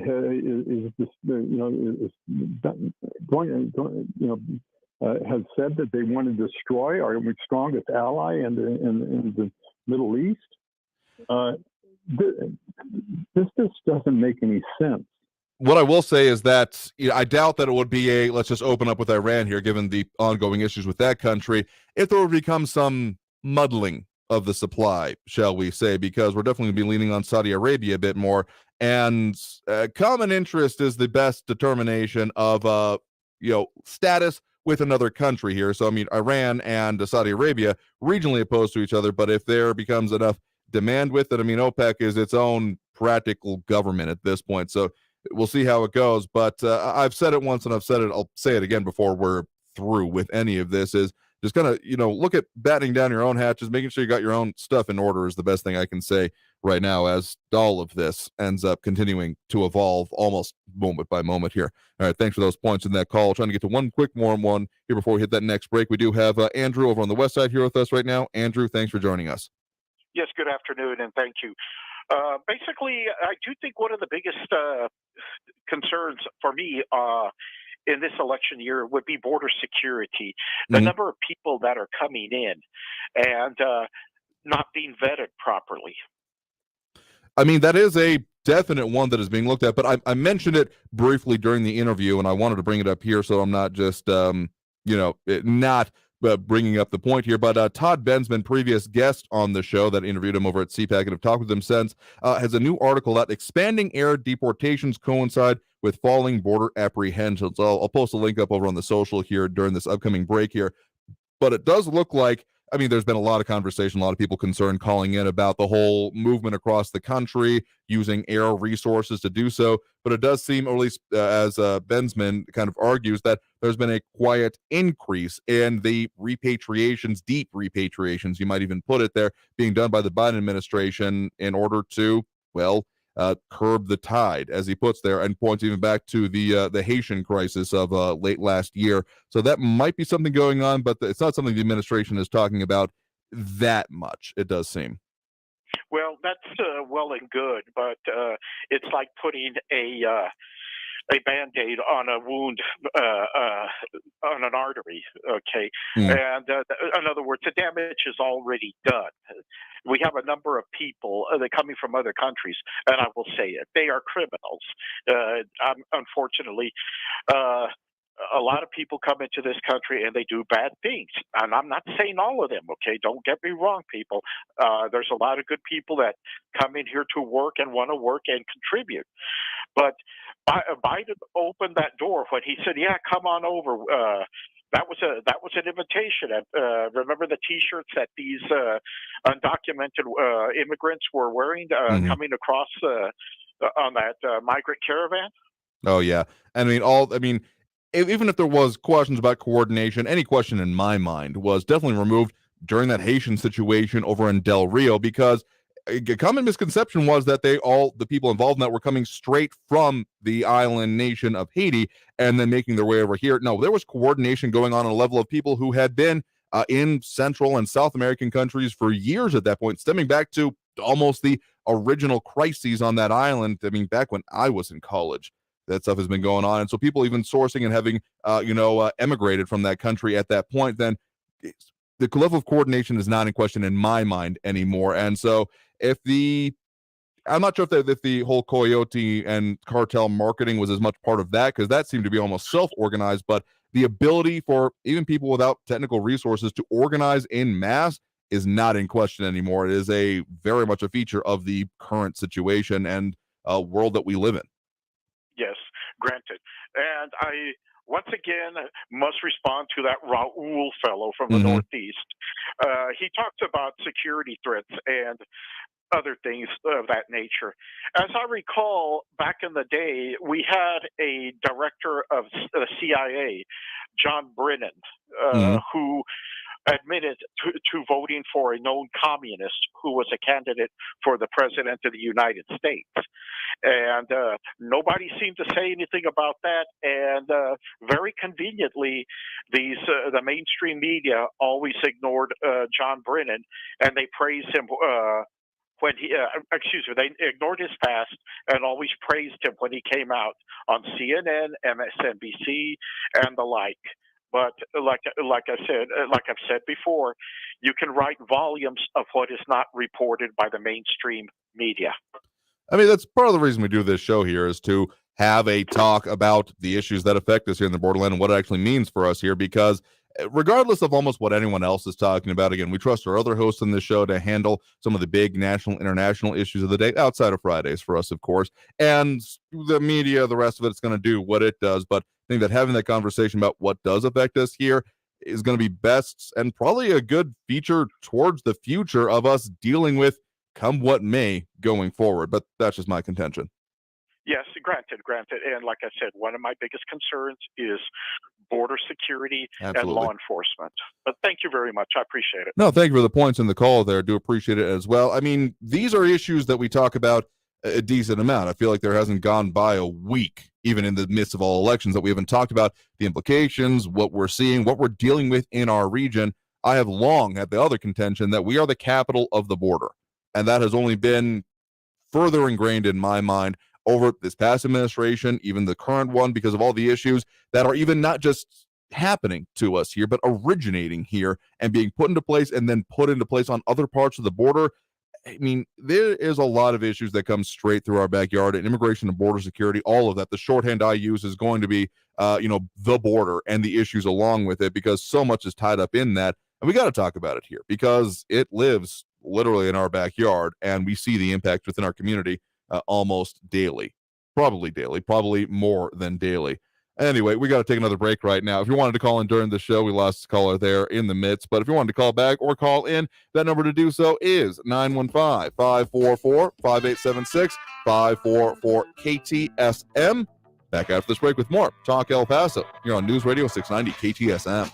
has said that they want to destroy our strongest ally in the Middle East. This just doesn't make any sense. What I will say is that I doubt that it would be let's just open up with Iran here, given the ongoing issues with that country, if there would become some muddling of the supply, shall we say, because we're definitely going to be leaning on Saudi Arabia a bit more. And common interest is the best determination of, status with another country here. So, I mean, Iran and Saudi Arabia regionally opposed to each other, but if there becomes enough demand with it, I mean, OPEC is its own practical government at this point. So we'll see how it goes. But I've said it once and I've said it, I'll say it again before we're through with any of this, is just kind of, look at battening down your own hatches, making sure you got your own stuff in order is the best thing I can say right now, as all of this ends up continuing to evolve almost moment by moment here. All right, thanks for those points in that call. Trying to get to one quick more one here before we hit that next break. We do have Andrew over on the west side here with us right now. Andrew, thanks for joining us. Yes, good afternoon, and thank you. Basically, I do think one of the biggest concerns for me in this election year would be border security. The number of people that are coming in and not being vetted properly. I mean, that is a definite one that is being looked at, but I mentioned it briefly during the interview, and I wanted to bring it up here so I'm not just, not bringing up the point here. But Todd Bensman, previous guest on the show that interviewed him over at CPAC and have talked with him since, has a new article that expanding air deportations coincide with falling border apprehensions. I'll post a link up over on the social here during this upcoming break here. But it does look like, I mean, there's been a lot of conversation, a lot of people concerned calling in about the whole movement across the country using air resources to do so. But it does seem, or at least as Bensman kind of argues, that there's been a quiet increase in the repatriations, deep repatriations, you might even put it there, being done by the Biden administration in order to, curb the tide, as he puts there, and points even back to the Haitian crisis of late last year. So that might be something going on, but it's not something the administration is talking about that much, it does seem. Well, that's well and good, but it's like putting a Band-Aid on a wound, on an artery, okay? And in other words, the damage is already done. We have a number of people that are coming from other countries, and I will say it, they are criminals. Unfortunately, a lot of people come into this country and they do bad things. And I'm not saying all of them, okay? Don't get me wrong, people. There's a lot of good people that come in here to work and want to work and contribute. But Biden opened that door when he said, "Yeah, come on over." That was an invitation. Remember the T-shirts that these undocumented immigrants were wearing coming across on that migrant caravan? Oh yeah, even if there was questions about coordination, any question in my mind was definitely removed during that Haitian situation over in Del Rio, because a common misconception was that the people involved in that were coming straight from the island nation of Haiti and then making their way over here. No, there was coordination going on a level of people who had been in Central and South American countries for years at that point, stemming back to almost the original crises on that island. I mean, back when I was in college, that stuff has been going on. And so people even sourcing and having, emigrated from that country at that point, then the level of coordination is not in question in my mind anymore. And so I'm not sure if the whole coyote and cartel marketing was as much part of that, because that seemed to be almost self-organized, but the ability for even people without technical resources to organize in mass is not in question anymore. It is very much a feature of the current situation and world that we live in. Yes, granted. And I, once again, must respond to that Raul fellow from the Northeast. He talks about security threats and other things of that nature. As I recall, back in the day, we had a director of the CIA, John Brennan, who admitted to voting for a known communist who was a candidate for the president of the United States. And nobody seemed to say anything about that. And very conveniently, the mainstream media always ignored John Brennan, and they praised him when they ignored his past and always praised him when he came out on CNN, MSNBC, and the like. But like I've said before, you can write volumes of what is not reported by the mainstream media. I mean, that's part of the reason we do this show here, is to have a talk about the issues that affect us here in the borderland and what it actually means for us here, because regardless of almost what anyone else is talking about, again, we trust our other hosts on this show to handle some of the big national, international issues of the day, outside of Fridays for us, of course, and the media, the rest of it's going to do what it does. But I think that having that conversation about what does affect us here is going to be best and probably a good feature towards the future of us dealing with come what may going forward. But that's just my contention. Yes, granted. And like I said, one of my biggest concerns is border security and law enforcement. But thank you very much. I appreciate it. No, thank you for the points in the call there. Do appreciate it as well. I mean, these are issues that we talk about a decent amount. I feel like there hasn't gone by a week, even in the midst of all elections, that we haven't talked about the implications, what we're seeing, what we're dealing with in our region. I have long had the other contention that we are the capital of the border. And that has only been further ingrained in my mind over this past administration, even the current one, because of all the issues that are even not just happening to us here, but originating here and being put into place and then put into place on other parts of the border. I mean, there is a lot of issues that come straight through our backyard, and immigration and border security, all of that. The shorthand I use is going to be, the border and the issues along with it, because so much is tied up in that. And we got to talk about it here because it lives literally in our backyard, and we see the impact within our community almost daily, probably more than daily. Anyway, we got to take another break right now. If you wanted to call in during the show, we lost a caller there in the midst, but if you wanted to call back or call in, that number to do so is 915-544-5876, 544-KTSM. Back after this break with more Talk El Paso here on News Radio 690 KTSM.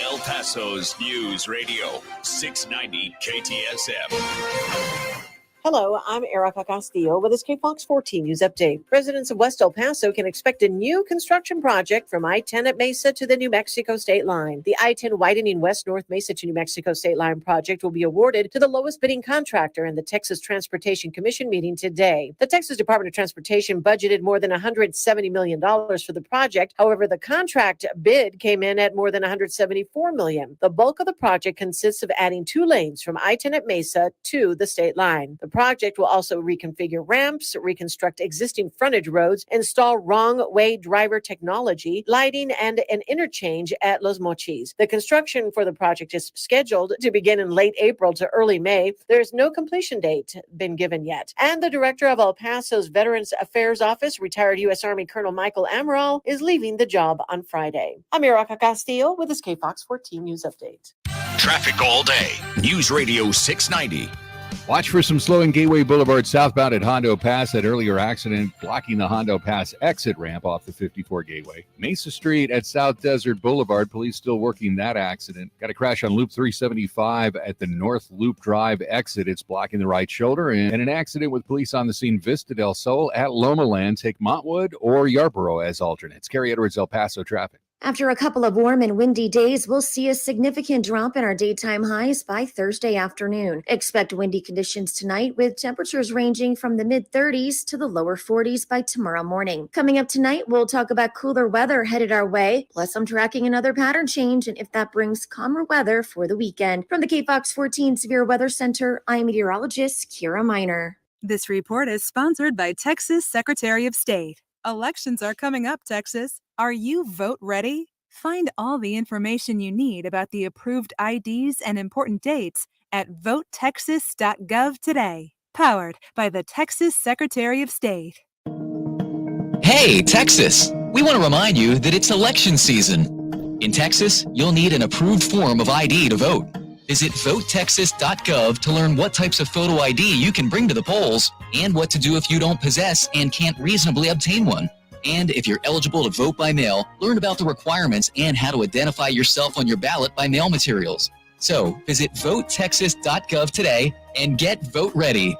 El Paso's News Radio 690 KTSM. Hello, I'm Erica Castillo with this KFOX 14 News Update. Residents of West El Paso can expect a new construction project from I-10 at Mesa to the New Mexico state line. The I-10 widening West North Mesa to New Mexico state line project will be awarded to the lowest bidding contractor in the Texas Transportation Commission meeting today. The Texas Department of Transportation budgeted more than $170 million for the project. However, the contract bid came in at more than $174 million. The bulk of the project consists of adding 2 lanes from I-10 at Mesa to the state line. The project will also reconfigure ramps, reconstruct existing frontage roads, install wrong-way driver technology, lighting, and an interchange at Los Mochis. The construction for the project is scheduled to begin in late April to early May. There's no completion date been given yet. And the director of El Paso's Veterans Affairs Office, retired U.S. Army Colonel Michael Amaral, is leaving the job on Friday. I'm Erica Castillo with this KFOX 14 News Update. Traffic all day. News Radio 690. Watch for some slowing Gateway Boulevard southbound at Hondo Pass. That earlier accident blocking the Hondo Pass exit ramp off the 54 Gateway. Mesa Street at South Desert Boulevard. Police still working that accident. Got a crash on Loop 375 at the North Loop Drive exit. It's blocking the right shoulder. And an accident with police on the scene. Vista del Sol at Loma Land. Take Montwood or Yarborough as alternates. Carrie Edwards, El Paso traffic. After a couple of warm and windy days, we'll see a significant drop in our daytime highs by Thursday afternoon. Expect windy conditions tonight with temperatures ranging from the mid-30s to the lower 40s by tomorrow morning. Coming up tonight, we'll talk about cooler weather headed our way. Plus, I'm tracking another pattern change and if that brings calmer weather for the weekend. From the KFOX 14 Severe Weather Center, I'm meteorologist Kira Miner. This report is sponsored by Texas Secretary of State. Elections are coming up, Texas. Are you vote ready? Find all the information you need about the approved IDs and important dates at votetexas.gov today. Powered by the Texas Secretary of State. Hey, Texas! We want to remind you that it's election season. In Texas, you'll need an approved form of ID to vote. Visit votetexas.gov to learn what types of photo ID you can bring to the polls and what to do if you don't possess and can't reasonably obtain one. And if you're eligible to vote by mail, learn about the requirements and how to identify yourself on your ballot by mail materials. So visit votetexas.gov today and get vote ready.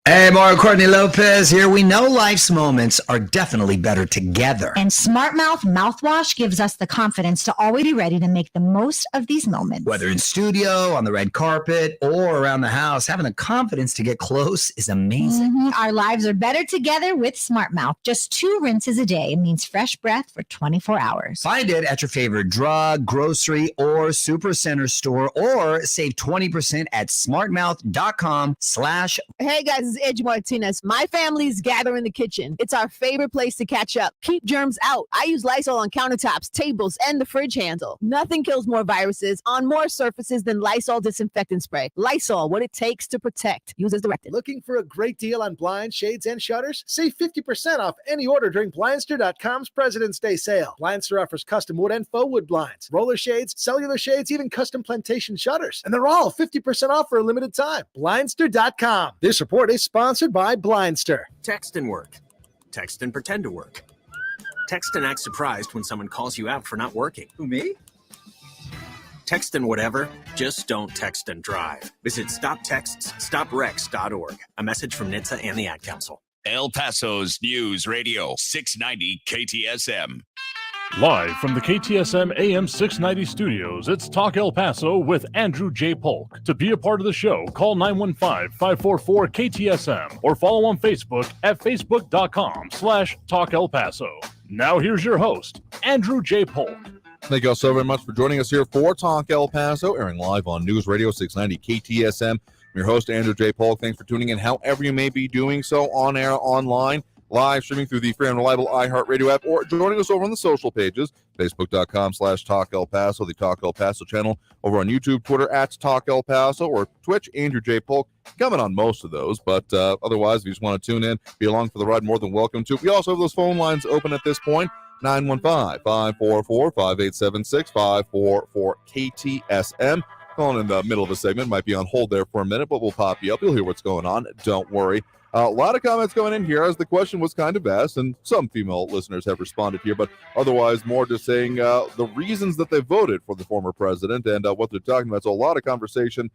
Hey, Mario Courtney Lopez here. We know life's moments are definitely better together. And Smart Mouth mouthwash gives us the confidence to always be ready to make the most of these moments. Whether in studio, on the red carpet, or around the house, having the confidence to get close is amazing. Our lives are better together with Smart Mouth. Just 2 rinses a day means fresh breath for 24 hours. Find it at your favorite drug, grocery, or supercenter store, or save 20% at smartmouth.com/. Hey guys, it's Edge Martinez. My family's gathering in the kitchen. It's our favorite place to catch up. Keep germs out. I use Lysol on countertops, tables, and the fridge handle. Nothing kills more viruses on more surfaces than Lysol disinfectant spray. Lysol, what it takes to protect. Use as directed. Looking for a great deal on blinds, shades, and shutters? Save 50% off any order during Blindster.com's President's Day sale. Blindster offers custom wood and faux wood blinds, roller shades, cellular shades, even custom plantation shutters. And they're all 50% off for a limited time. Blindster.com. This report is sponsored by Blindster. Text and work. Text and pretend to work. Text and act surprised when someone calls you out for not working. Who, me? Text and whatever, just don't text and drive. Visit stoptextsstopwrecks.org. A message from NHTSA and the Ad Council. El Paso's News Radio 690 KTSM. Live from the KTSM AM 690 studios, it's Talk El Paso with Andrew J. Polk. To be a part of the show, call 915-544-KTSM or follow on Facebook at facebook.com/Talk El Paso. Now here's your host, Andrew J. Polk. Thank you all so very much for joining us here for Talk El Paso, airing live on News Radio 690 KTSM. I'm your host, Andrew J. Polk. Thanks for tuning in, however you may be doing so, on air, online, live streaming through the free and reliable iHeartRadio app, or joining us over on the social pages, facebook.com/Talk El Paso, the Talk El Paso channel, over on YouTube, Twitter at Talk El Paso, or Twitch, Andrew J. Polk. Coming on most of those, but otherwise, if you just want to tune in, be along for the ride, more than welcome to. We also have those phone lines open at this point, 915-544-5876, 544-KTSM. Calling in the middle of the segment, might be on hold there for a minute, but we'll pop you up. You'll hear what's going on. Don't worry. A lot of comments going in here as the question was kind of asked, and some female listeners have responded here, but otherwise more just saying the reasons that they voted for the former president and what they're talking about. So a lot of conversation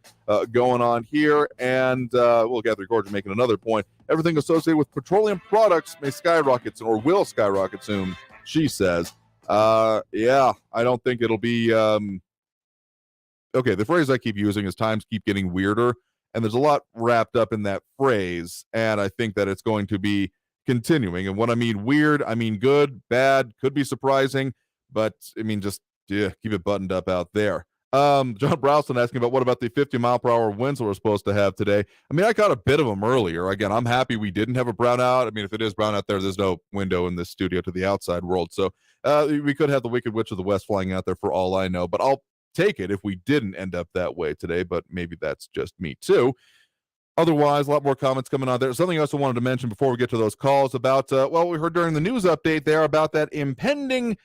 going on here, and we'll get the Gorge making another point. Everything associated with petroleum products may skyrocket or will skyrocket soon, she says. Yeah, I don't think it'll be... Okay, the phrase I keep using is times keep getting weirder. And there's a lot wrapped up in that phrase, and I think that it's going to be continuing. And when I mean weird, I mean good, bad, could be surprising, but I mean just keep it buttoned up out there. John Browson asking about what about the 50-mile-per-hour winds we're supposed to have today. I mean, I caught a bit of them earlier. Again, I'm happy we didn't have a brownout. I mean, if it is brown out there's no window in this studio to the outside world. So we could have the Wicked Witch of the West flying out there for all I know, but I'll take it if we didn't end up that way today, but maybe that's just me too. Otherwise, a lot more comments coming on there. Something else I wanted to mention before we get to those calls about, we heard during the news update there about that impending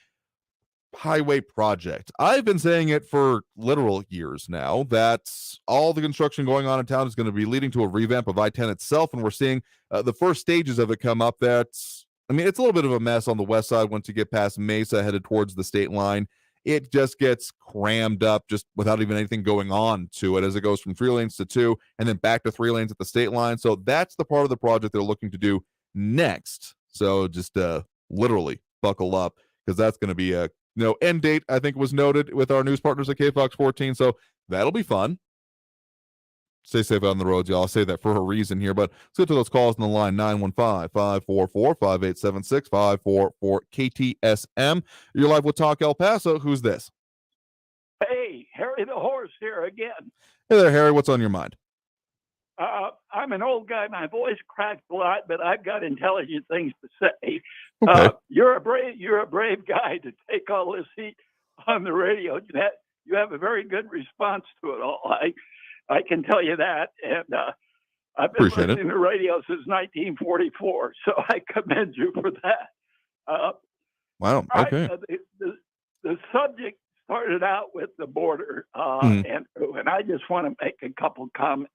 highway project. I've been saying it for literal years now that all the construction going on in town is going to be leading to a revamp of I-10 itself, and we're seeing the first stages of it come up. It's a little bit of a mess on the west side once you get past Mesa, headed towards the state line. It just gets crammed up just without even anything going on to it as it goes from 3 lanes to 2 and then back to 3 lanes at the state line. So that's the part of the project they're looking to do next. So just literally buckle up, because that's going to be a end date, I think, was noted with our news partners at KFOX 14. So that'll be fun. Stay safe out on the roads, y'all. I'll say that for a reason here, but let's get to those calls on the line. 915-544-5876, 544-KTSM. You're live with Talk El Paso. Who's this? Hey, Harry the Horse here again. Hey there, Harry. What's on your mind? I'm an old guy. My voice cracks a lot, but I've got intelligent things to say. Okay. You're a brave guy to take all this heat on the radio. You have a very good response to it all. I can tell you that, and I've been listening to radio since 1944, so I commend you for that. Wow. Okay. The subject started out with the border, Andrew, and I just want to make a couple comments.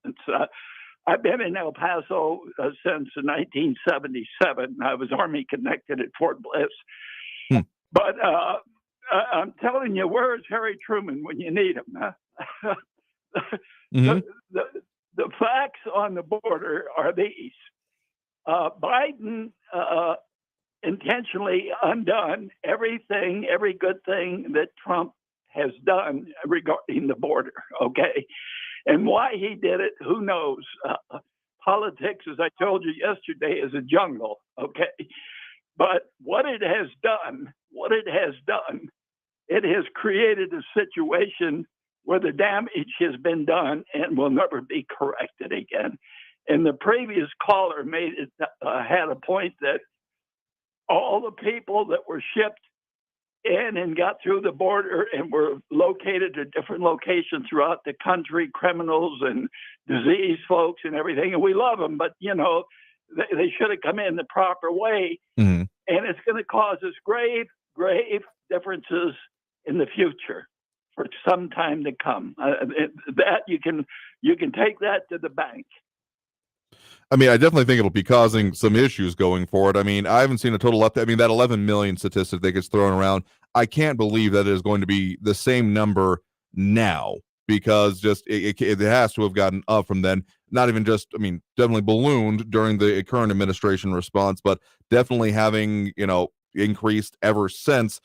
I've been in El Paso since 1977. I was Army connected at Fort Bliss. But I'm telling you, where is Harry Truman when you need him? Huh? The facts on the border are these. Biden intentionally undone every good thing that Trump has done regarding the border, okay? And why he did it, who knows? Politics, as I told you yesterday, is a jungle, okay? But what it has done, it has created a situation where the damage has been done and will never be corrected again. And the previous caller had a point that all the people that were shipped in and got through the border and were located at different locations throughout the country, criminals and diseased folks and everything, and we love them, but, you know, they should have come in the proper way. And it's going to cause us grave differences in the future for some time to come. That you can take that to the bank. I mean, I definitely think it'll be causing some issues going forward. I mean, I haven't seen a total update. I mean, that 11 million statistic that gets thrown around, I can't believe that it is going to be the same number now, because just it has to have gotten up from then. Not even just, I mean, definitely ballooned during the current administration response, but definitely having, you know, increased ever since.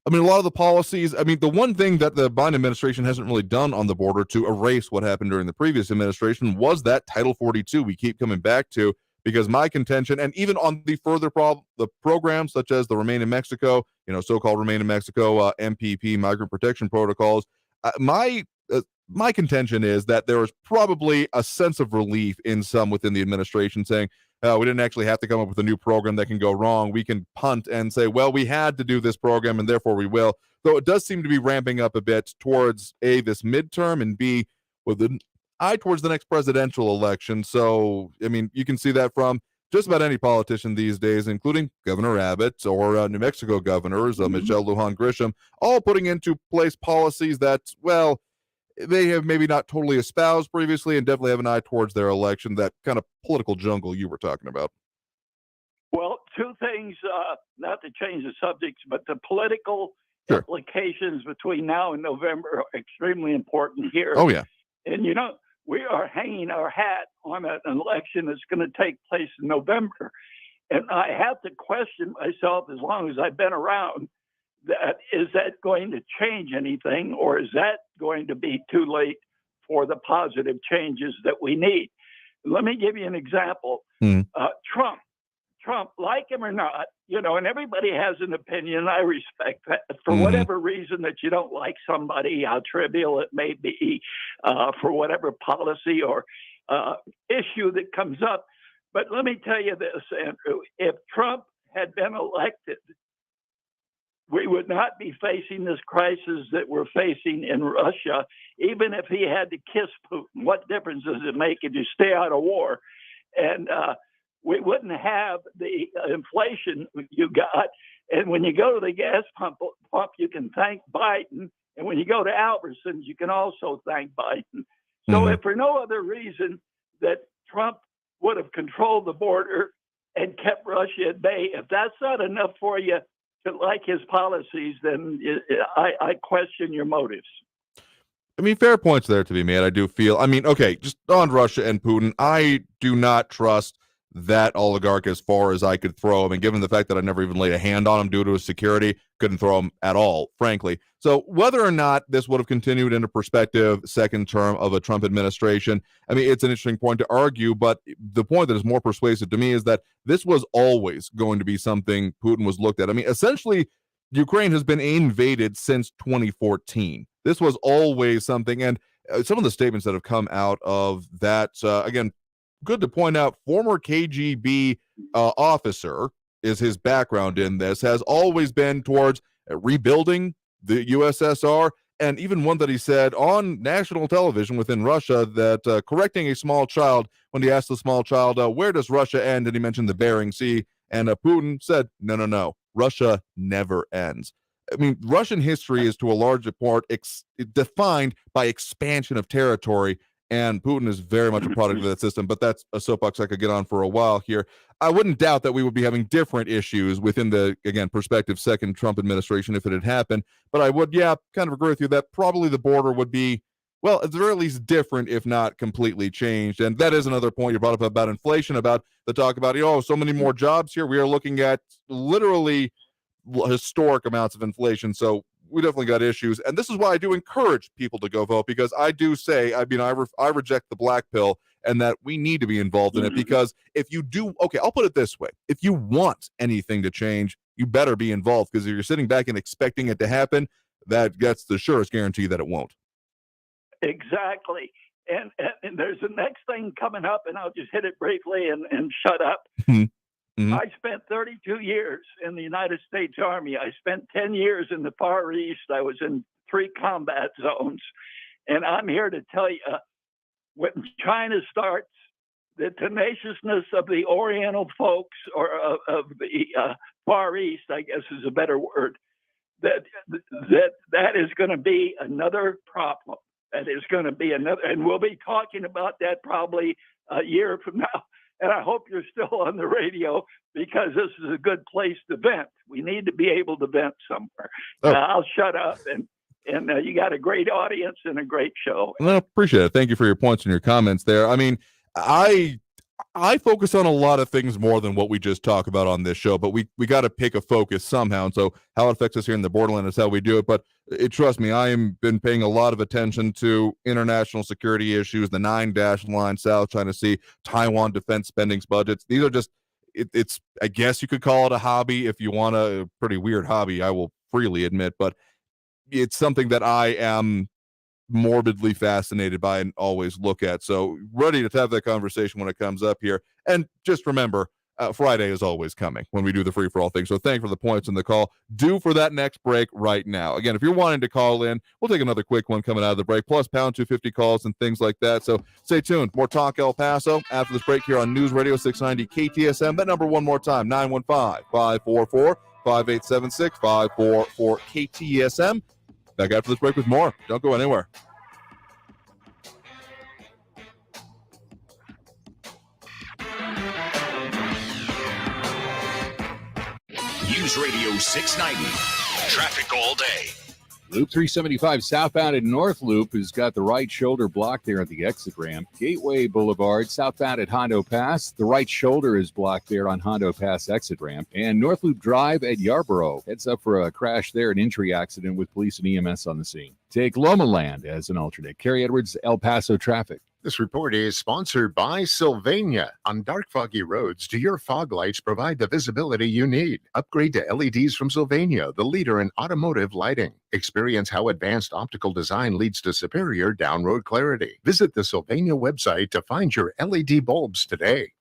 I mean, a lot of the policies, I mean, the one thing that the Biden administration hasn't really done on the border to erase what happened during the previous administration was that Title 42 we keep coming back to, because my contention, and even on the further the programs such as the Remain in Mexico, you know, so-called Remain in Mexico, MPP, Migrant Protection Protocols, my contention is that there is probably a sense of relief in some within the administration saying, we didn't actually have to come up with a new program that can go wrong. We can punt and say, well, we had to do this program and therefore we will. Though it does seem to be ramping up a bit towards A, this midterm, and B, with an eye towards the next presidential election. So, I mean, you can see that from just about any politician these days, including Governor Abbott or New Mexico governors, Michelle Lujan Grisham, all putting into place policies that, well, they have maybe not totally espoused previously and definitely have an eye towards their election, that kind of political jungle you were talking about. Well, two things, not to change the subjects, but the political implications between now and November are extremely important here. Oh, yeah. And, you know, we are hanging our hat on an election that's going to take place in November. And I have to question myself, as long as I've been around, that is that going to change anything, or is that going to be too late for the positive changes that we need? Let me give you an example. Trump, like him or not, you know, and everybody has an opinion. I respect that. For whatever reason that you don't like somebody, how trivial it may be, for whatever policy or issue that comes up. But let me tell you this, Andrew, if Trump had been elected, we would not be facing this crisis that we're facing in Russia, even if he had to kiss Putin. What difference does it make if you stay out of war? And we wouldn't have the inflation you got. And when you go to the gas pump, you can thank Biden. And when you go to Albertsons, you can also thank Biden. So if for no other reason that Trump would have controlled the border and kept Russia at bay, if that's not enough for you to like his policies, then I question your motives. I mean, fair points there to be made. I do feel, I mean, okay, just on Russia and Putin, I do not trust that oligarch as far as I could throw him. And given the fact that I never even laid a hand on him due to his security, couldn't throw him at all, frankly. So whether or not this would have continued into perspective second term of a Trump administration, I mean, it's an interesting point to argue, but the point that is more persuasive to me is that this was always going to be something Putin was looked at. I mean, essentially, Ukraine has been invaded since 2014. This was always something, and some of the statements that have come out of that, again, good to point out, former KGB officer is his background in this, has always been towards rebuilding the USSR, and even one that he said on national television within Russia that correcting a small child, when he asked the small child, where does Russia end? And he mentioned the Bering Sea, and Putin said, no, Russia never ends. I mean, Russian history is to a large part defined by expansion of territory, and Putin is very much a product of that system, but that's a soapbox I could get on for a while here. I wouldn't doubt that we would be having different issues within the, again, prospective second Trump administration if it had happened, but I would, kind of agree with you that probably the border would be, well, at the very least different, if not completely changed. And that is another point you brought up about inflation, about the talk about, so many more jobs here. We are looking at literally historic amounts of inflation. So we definitely got issues. And this is why I do encourage people to go vote, because I do say, I reject the black pill, and that we need to be involved in it, because if you do, okay, I'll put it this way. If you want anything to change, you better be involved, because if you're sitting back and expecting it to happen, that's the surest guarantee that it won't. Exactly. And there's the next thing coming up, and I'll just hit it briefly and shut up. I spent 32 years in the United States Army. I spent 10 years in the Far East. I was in 3 combat zones. And I'm here to tell you, when China starts, the tenaciousness of the Oriental folks, or of the Far East, I guess is a better word, that is going to be another problem. That is going to be another, and we'll be talking about that probably a year from now. And I hope you're still on the radio, because this is a good place to vent. We need to be able to vent somewhere. I'll shut up, and you got a great audience and a great show. Well, appreciate it. Thank you for your points and your comments there. I mean, I focus on a lot of things more than what we just talk about on this show, but we got to pick a focus somehow. And so how it affects us here in the borderland is how we do it. But trust me, I am been paying a lot of attention to international security issues, the 9-dash line, South China Sea, Taiwan defense spending budgets. These are just, it's, I guess you could call it a hobby if you want a pretty weird hobby, I will freely admit, but it's something that I am morbidly fascinated by and always look at. So ready to have that conversation when it comes up here. And just remember, Friday is always coming when we do the free for all thing. So thank you for the points and the call. Due for that next break right now. Again, if you're wanting to call in, we'll take another quick one coming out of the break, plus pound 250 calls and things like that. So stay tuned. More Talk El Paso after this break here on News Radio 690 KTSM. That number one more time, 915-544-5876, 544 KTSM. Back after this break with more. Don't go anywhere. News Radio 690. Traffic all day. Loop 375 southbound in North Loop has got the right shoulder blocked there at the exit ramp. Gateway Boulevard southbound at Hondo Pass. The right shoulder is blocked there on Hondo Pass exit ramp. And North Loop Drive at Yarborough. Heads up for a crash there, an entry accident with police and EMS on the scene. Take Loma Land as an alternate. Kerry Edwards, El Paso traffic. This report is sponsored by Sylvania. On dark, foggy roads, do your fog lights provide the visibility you need? Upgrade to LEDs from Sylvania, the leader in automotive lighting. Experience how advanced optical design leads to superior down-road clarity. Visit the Sylvania website to find your LED bulbs today.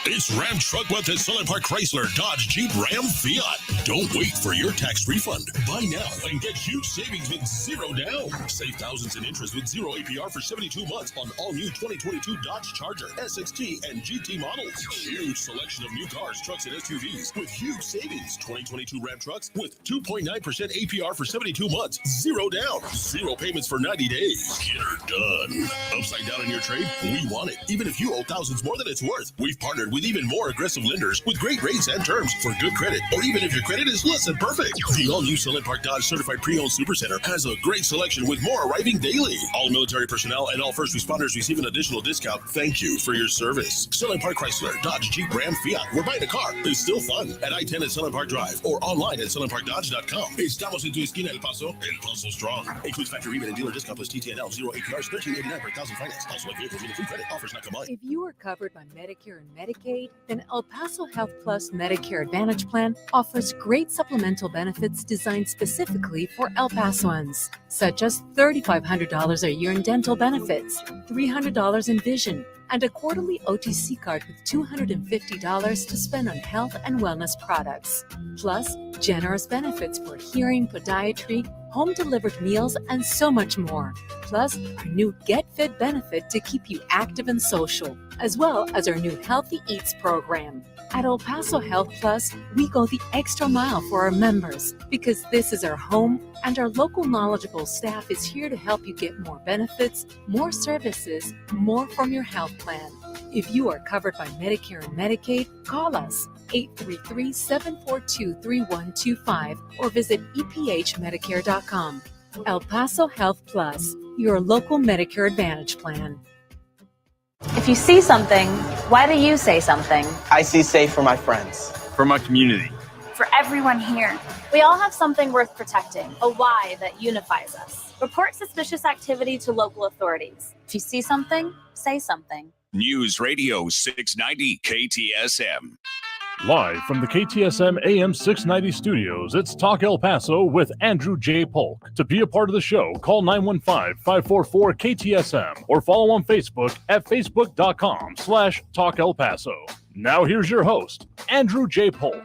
It's Ram Truck Month at Solon Park Chrysler, Dodge, Jeep, Ram, Fiat. Don't wait for your tax refund. Buy now and get huge savings with zero down. Save thousands in interest with zero APR for 72 months on all new 2022 Dodge Charger, SXT, and GT models. Huge selection of new cars, trucks, and SUVs with huge savings. 2022 Ram trucks with 2.9% APR for 72 months. Zero down. Zero payments for 90 days. Get her done. Upside down in your trade? We want it. Even if you owe thousands more than it's worth. We've partnered with even more aggressive lenders with great rates and terms for good credit, or even if your credit is less than perfect. The all-new Solon Park Dodge Certified Pre-Owned Supercenter has a great selection with more arriving daily. All military personnel and all first responders receive an additional discount. Thank you for your service. Solon Park Chrysler, Dodge, Jeep, Ram, Fiat. Where buying a car is still fun at I-10 at Solon Park Drive or online at SolonParkDodge.com. Estamos en tu esquina, El Paso. El Paso Strong. Includes factory rebate and dealer discount plus TTNL. Zero APRs, $13.89 per thousand finance. Also, like vehicles with a free credit. Offers not combined. If you are covered by Medicare and Medicaid, then El Paso Health Plus Medicare Advantage Plan offers great supplemental benefits designed specifically for El Pasoans, such as $3,500 a year in dental benefits, $300 in vision, and a quarterly OTC card with $250 to spend on health and wellness products. Plus, generous benefits for hearing, podiatry, home-delivered meals, and so much more. Plus, our new Get Fit benefit to keep you active and social, as well as our new Healthy Eats program. At El Paso Health Plus, we go the extra mile for our members because this is our home and our local knowledgeable staff is here to help you get more benefits, more services, more from your health plan. If you are covered by Medicare and Medicaid, call us 833-742-3125 or visit ephmedicare.com. El Paso Health Plus, your local Medicare Advantage plan. If you see something, why do you say something? I see safe for my friends. For my community. For everyone here. We all have something worth protecting, a why that unifies us. Report suspicious activity to local authorities. If you see something, say something. News Radio 690 KTSM. Live from the KTSM AM 690 studios, it's Talk El Paso with Andrew J. Polk. To be a part of the show, call 915-544-KTSM or follow on Facebook at facebook.com/Talk El Paso. Now here's your host, Andrew J. Polk.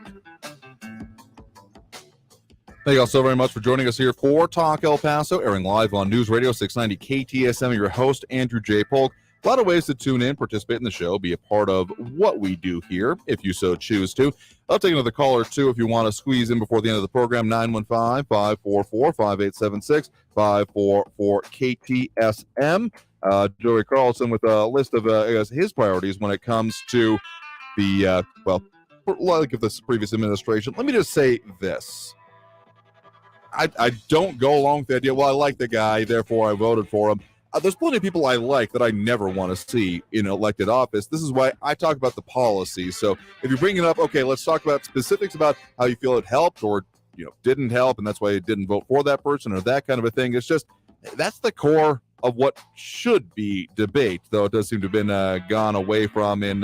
Thank you all so very much for joining us here for Talk El Paso, airing live on News Radio 690 KTSM. Your host, Andrew J. Polk. A lot of ways to tune in, participate in the show, be a part of what we do here, if you so choose to. I'll take another call or two if you want to squeeze in before the end of the program. 915-544-5876, 544-KTSM. Joey Carlson with a list of his priorities when it comes to the, like of this previous administration. Let me just say this. I don't go along with the idea, well, I like the guy, therefore I voted for him. There's plenty of people I like that I never want to see in elected office. This is why I talk about the policy. So if you're bringing up, okay, let's talk about specifics about how you feel it helped or didn't help, and that's why you didn't vote for that person or that kind of a thing. It's just that's the core of what should be debate, though it does seem to have been gone away from in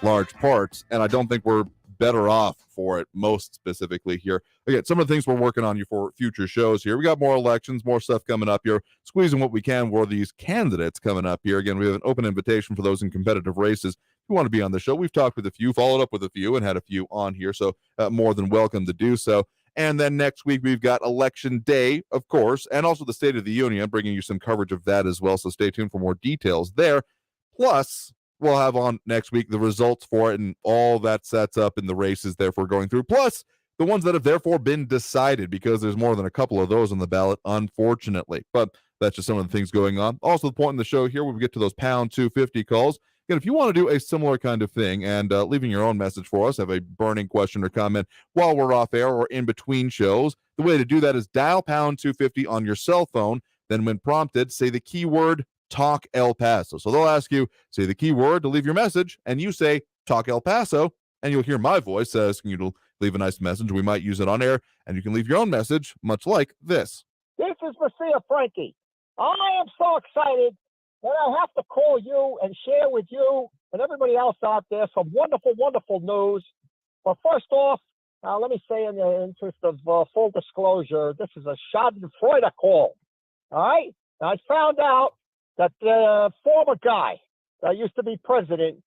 large parts, and I don't think we're better off for it, most specifically here. Again, some of the things we're working on you for future shows here. We got more elections, more stuff coming up here, squeezing what we can for these candidates coming up here. Again, we have an open invitation for those in competitive races who want to be on the show. We've talked with a few, followed up with a few, and had a few on here, so more than welcome to do so. And then next week, we've got Election Day, of course, and also the State of the Union, bringing you some coverage of that as well, so stay tuned for more details there. Plus, we'll have on next week the results for it and all that sets up in the races therefore going through, plus the ones that have therefore been decided, because there's more than a couple of those on the ballot, unfortunately. But that's just some of the things going on. Also, the point in the show here, when we get to those pound 250 calls, again, if you want to do a similar kind of thing and leaving your own message for us, have a burning question or comment while we're off air or in between shows, the way to do that is dial pound 250 on your cell phone. Then when prompted, say the keyword Talk El Paso. So they'll ask you, say the keyword to leave your message, and you say Talk El Paso, and you'll hear my voice asking you to leave a nice message. We might use it on air, and you can leave your own message, much like this. This is Marcia Frankie. I am so excited that I have to call you and share with you and everybody else out there some wonderful, wonderful news. But first off, let me say in the interest of full disclosure, this is a Schadenfreude call. All right? I found out that the former guy that used to be president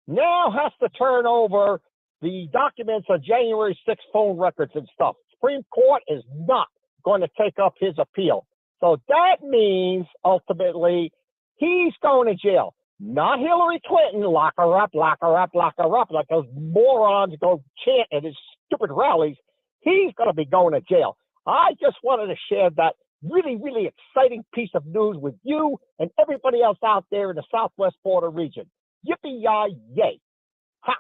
now has to turn over the documents on January 6th phone records and stuff. Supreme Court is not going to take up his appeal. So that means, ultimately, he's going to jail. Not Hillary Clinton, lock her up, lock her up, lock her up, like those morons go chant at his stupid rallies. He's going to be going to jail. I just wanted to share that really, really exciting piece of news with you and everybody else out there in the Southwest border region. Yippee-yi-yay. Ha!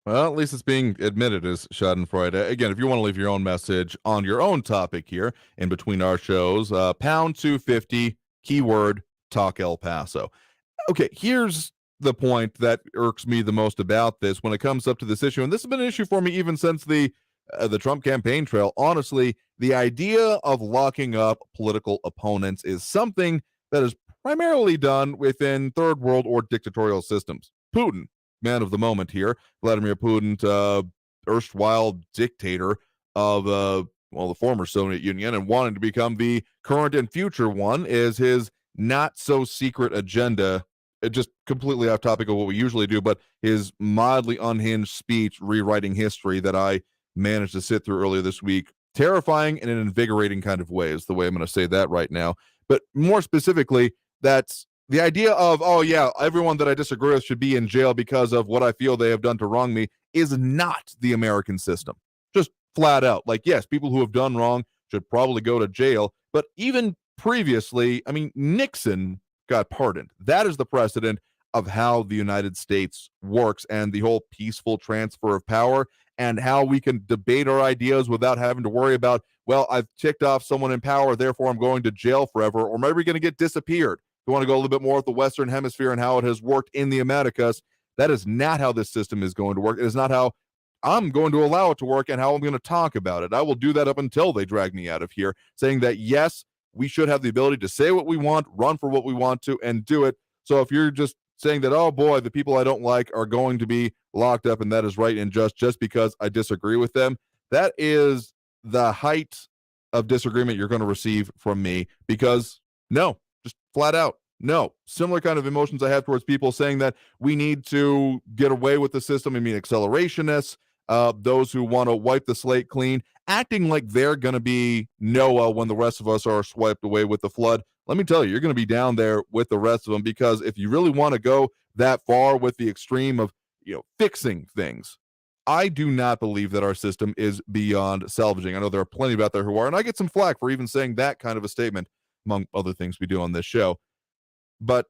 Well, at least it's being admitted as Schadenfreude. Again, if you want to leave your own message on your own topic here in between our shows, pound 250, keyword Talk El Paso. Okay, here's the point that irks me the most about this when it comes up to this issue, and this has been an issue for me even since the Trump campaign trail. Honestly, the idea of locking up political opponents is something that is primarily done within third world or dictatorial systems. Putin, man of the moment here, Vladimir Putin, erstwhile dictator of the former Soviet Union and wanting to become the current and future one, is his not so secret agenda. Just completely off topic of what we usually do, but his mildly unhinged speech rewriting history that I managed to sit through earlier this week terrifying in an invigorating kind of way is the way I'm going to say that right now. But more specifically, that's the idea of, oh yeah, everyone that I disagree with should be in jail because of what I feel they have done to wrong me is not the American system. Just flat out. Like, yes, people who have done wrong should probably go to jail. But even previously, I mean, Nixon got pardoned. That is the precedent of how the United States works and the whole peaceful transfer of power and how we can debate our ideas without having to worry about, well, I've ticked off someone in power, therefore I'm going to jail forever, or maybe going to get disappeared. If you want to go a little bit more with the Western Hemisphere and how it has worked in the Americas, that is not how this system is going to work. It is not how I'm going to allow it to work and how I'm going to talk about it. I will do that up until they drag me out of here, saying that, yes, we should have the ability to say what we want, run for what we want to, and do it. So if you're just saying that, oh boy, the people I don't like are going to be locked up and that is right and just because I disagree with them, that is the height of disagreement you're going to receive from me, because no, just flat out, no. Similar kind of emotions I have towards people saying that we need to get away with the system. I mean, accelerationists, those who want to wipe the slate clean, acting like they're going to be Noah when the rest of us are swiped away with the flood. Let me tell you, you're going to be down there with the rest of them, because if you really want to go that far with the extreme of, fixing things, I do not believe that our system is beyond salvaging. I know there are plenty out there who are, and I get some flack for even saying that kind of a statement, among other things we do on this show. But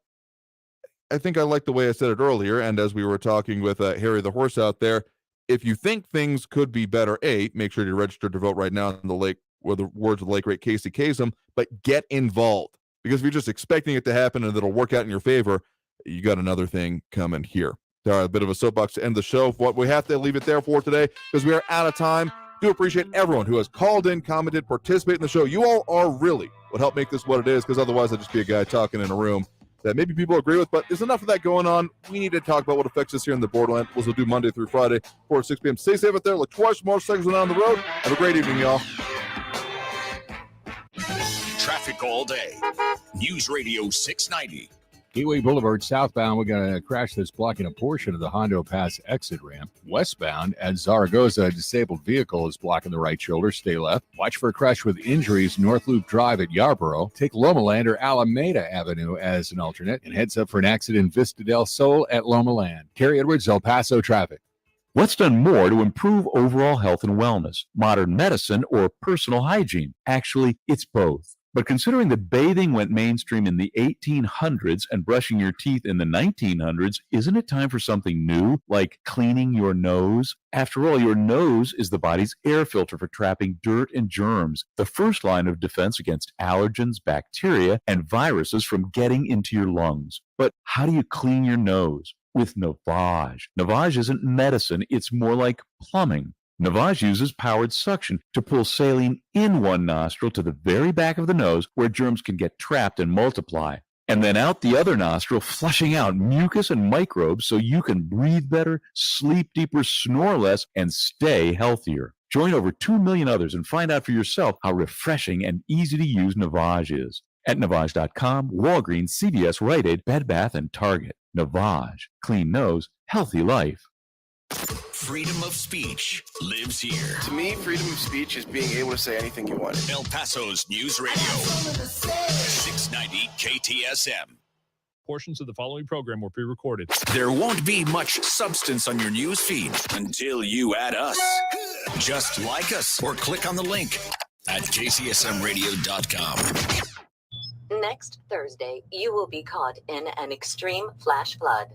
I think I like the way I said it earlier, and as we were talking with Harry the Horse out there, if you think things could be better, make sure you're registered to vote right now in the lake, or the words of the late great Casey Kasem, but get involved. Because if you're just expecting it to happen and it'll work out in your favor, you got another thing coming here. A bit of a soapbox to end the show. What we have to leave it there for today, because we are out of time. Do appreciate everyone who has called in, commented, participated in the show. You all are really what helped make this what it is, because otherwise I'd just be a guy talking in a room that maybe people agree with, but there's enough of that going on. We need to talk about what affects us here in the borderland. We'll do Monday through Friday, 4 to 6 p.m. Stay safe out there. Look twice more seconds on the road. Have a great evening, y'all. Traffic all day. News Radio 690. Gateway Boulevard southbound, we got a crash that's blocking a portion of the Hondo Pass exit ramp. Westbound at Zaragoza, a disabled vehicle is blocking the right shoulder. Stay left. Watch for a crash with injuries. North Loop Drive at Yarborough. Take Loma Land or Alameda Avenue as an alternate. And heads up for an accident in Vista del Sol at Loma Land. Kerry Edwards, El Paso traffic. What's done more to improve overall health and wellness? Modern medicine or personal hygiene? Actually, it's both. But considering that bathing went mainstream in the 1800s and brushing your teeth in the 1900s, isn't it time for something new, like cleaning your nose? After all, your nose is the body's air filter for trapping dirt and germs, the first line of defense against allergens, bacteria, and viruses from getting into your lungs. But how do you clean your nose? With Navage. Navage isn't medicine, it's more like plumbing. Navage uses powered suction to pull saline in one nostril to the very back of the nose where germs can get trapped and multiply, and then out the other nostril, flushing out mucus and microbes so you can breathe better, sleep deeper, snore less, and stay healthier. Join over 2 million others and find out for yourself how refreshing and easy to use Navage is. At Navage.com, Walgreens, CVS, Rite Aid, Bed Bath, and Target. Navage. Clean nose, healthy life. Freedom of speech lives here. To me, freedom of speech is being able to say anything you want. El Paso's News Radio, 690 KTSM. Portions of the following program were pre-recorded. There won't be much substance on your news feed until you add us. Just like us or click on the link at kcsmradio.com. Next Thursday, you will be caught in an extreme flash flood.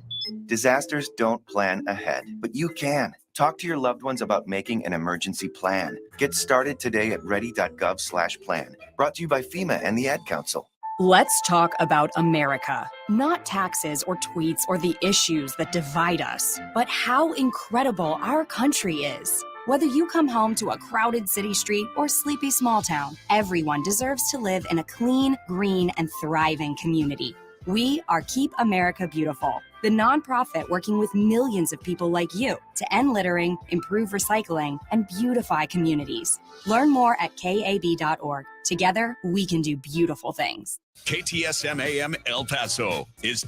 Disasters don't plan ahead, but you can. Talk to your loved ones about making an emergency plan. Get started today at ready.gov/plan. Brought to you by FEMA and the Ad Council. Let's talk about America. Not taxes or tweets or the issues that divide us, but how incredible our country is. Whether you come home to a crowded city street or sleepy small town, everyone deserves to live in a clean, green, and thriving community. We are Keep America Beautiful, the nonprofit working with millions of people like you to end littering, improve recycling, and beautify communities. Learn more at kab.org. Together, we can do beautiful things. KTSM AM El Paso is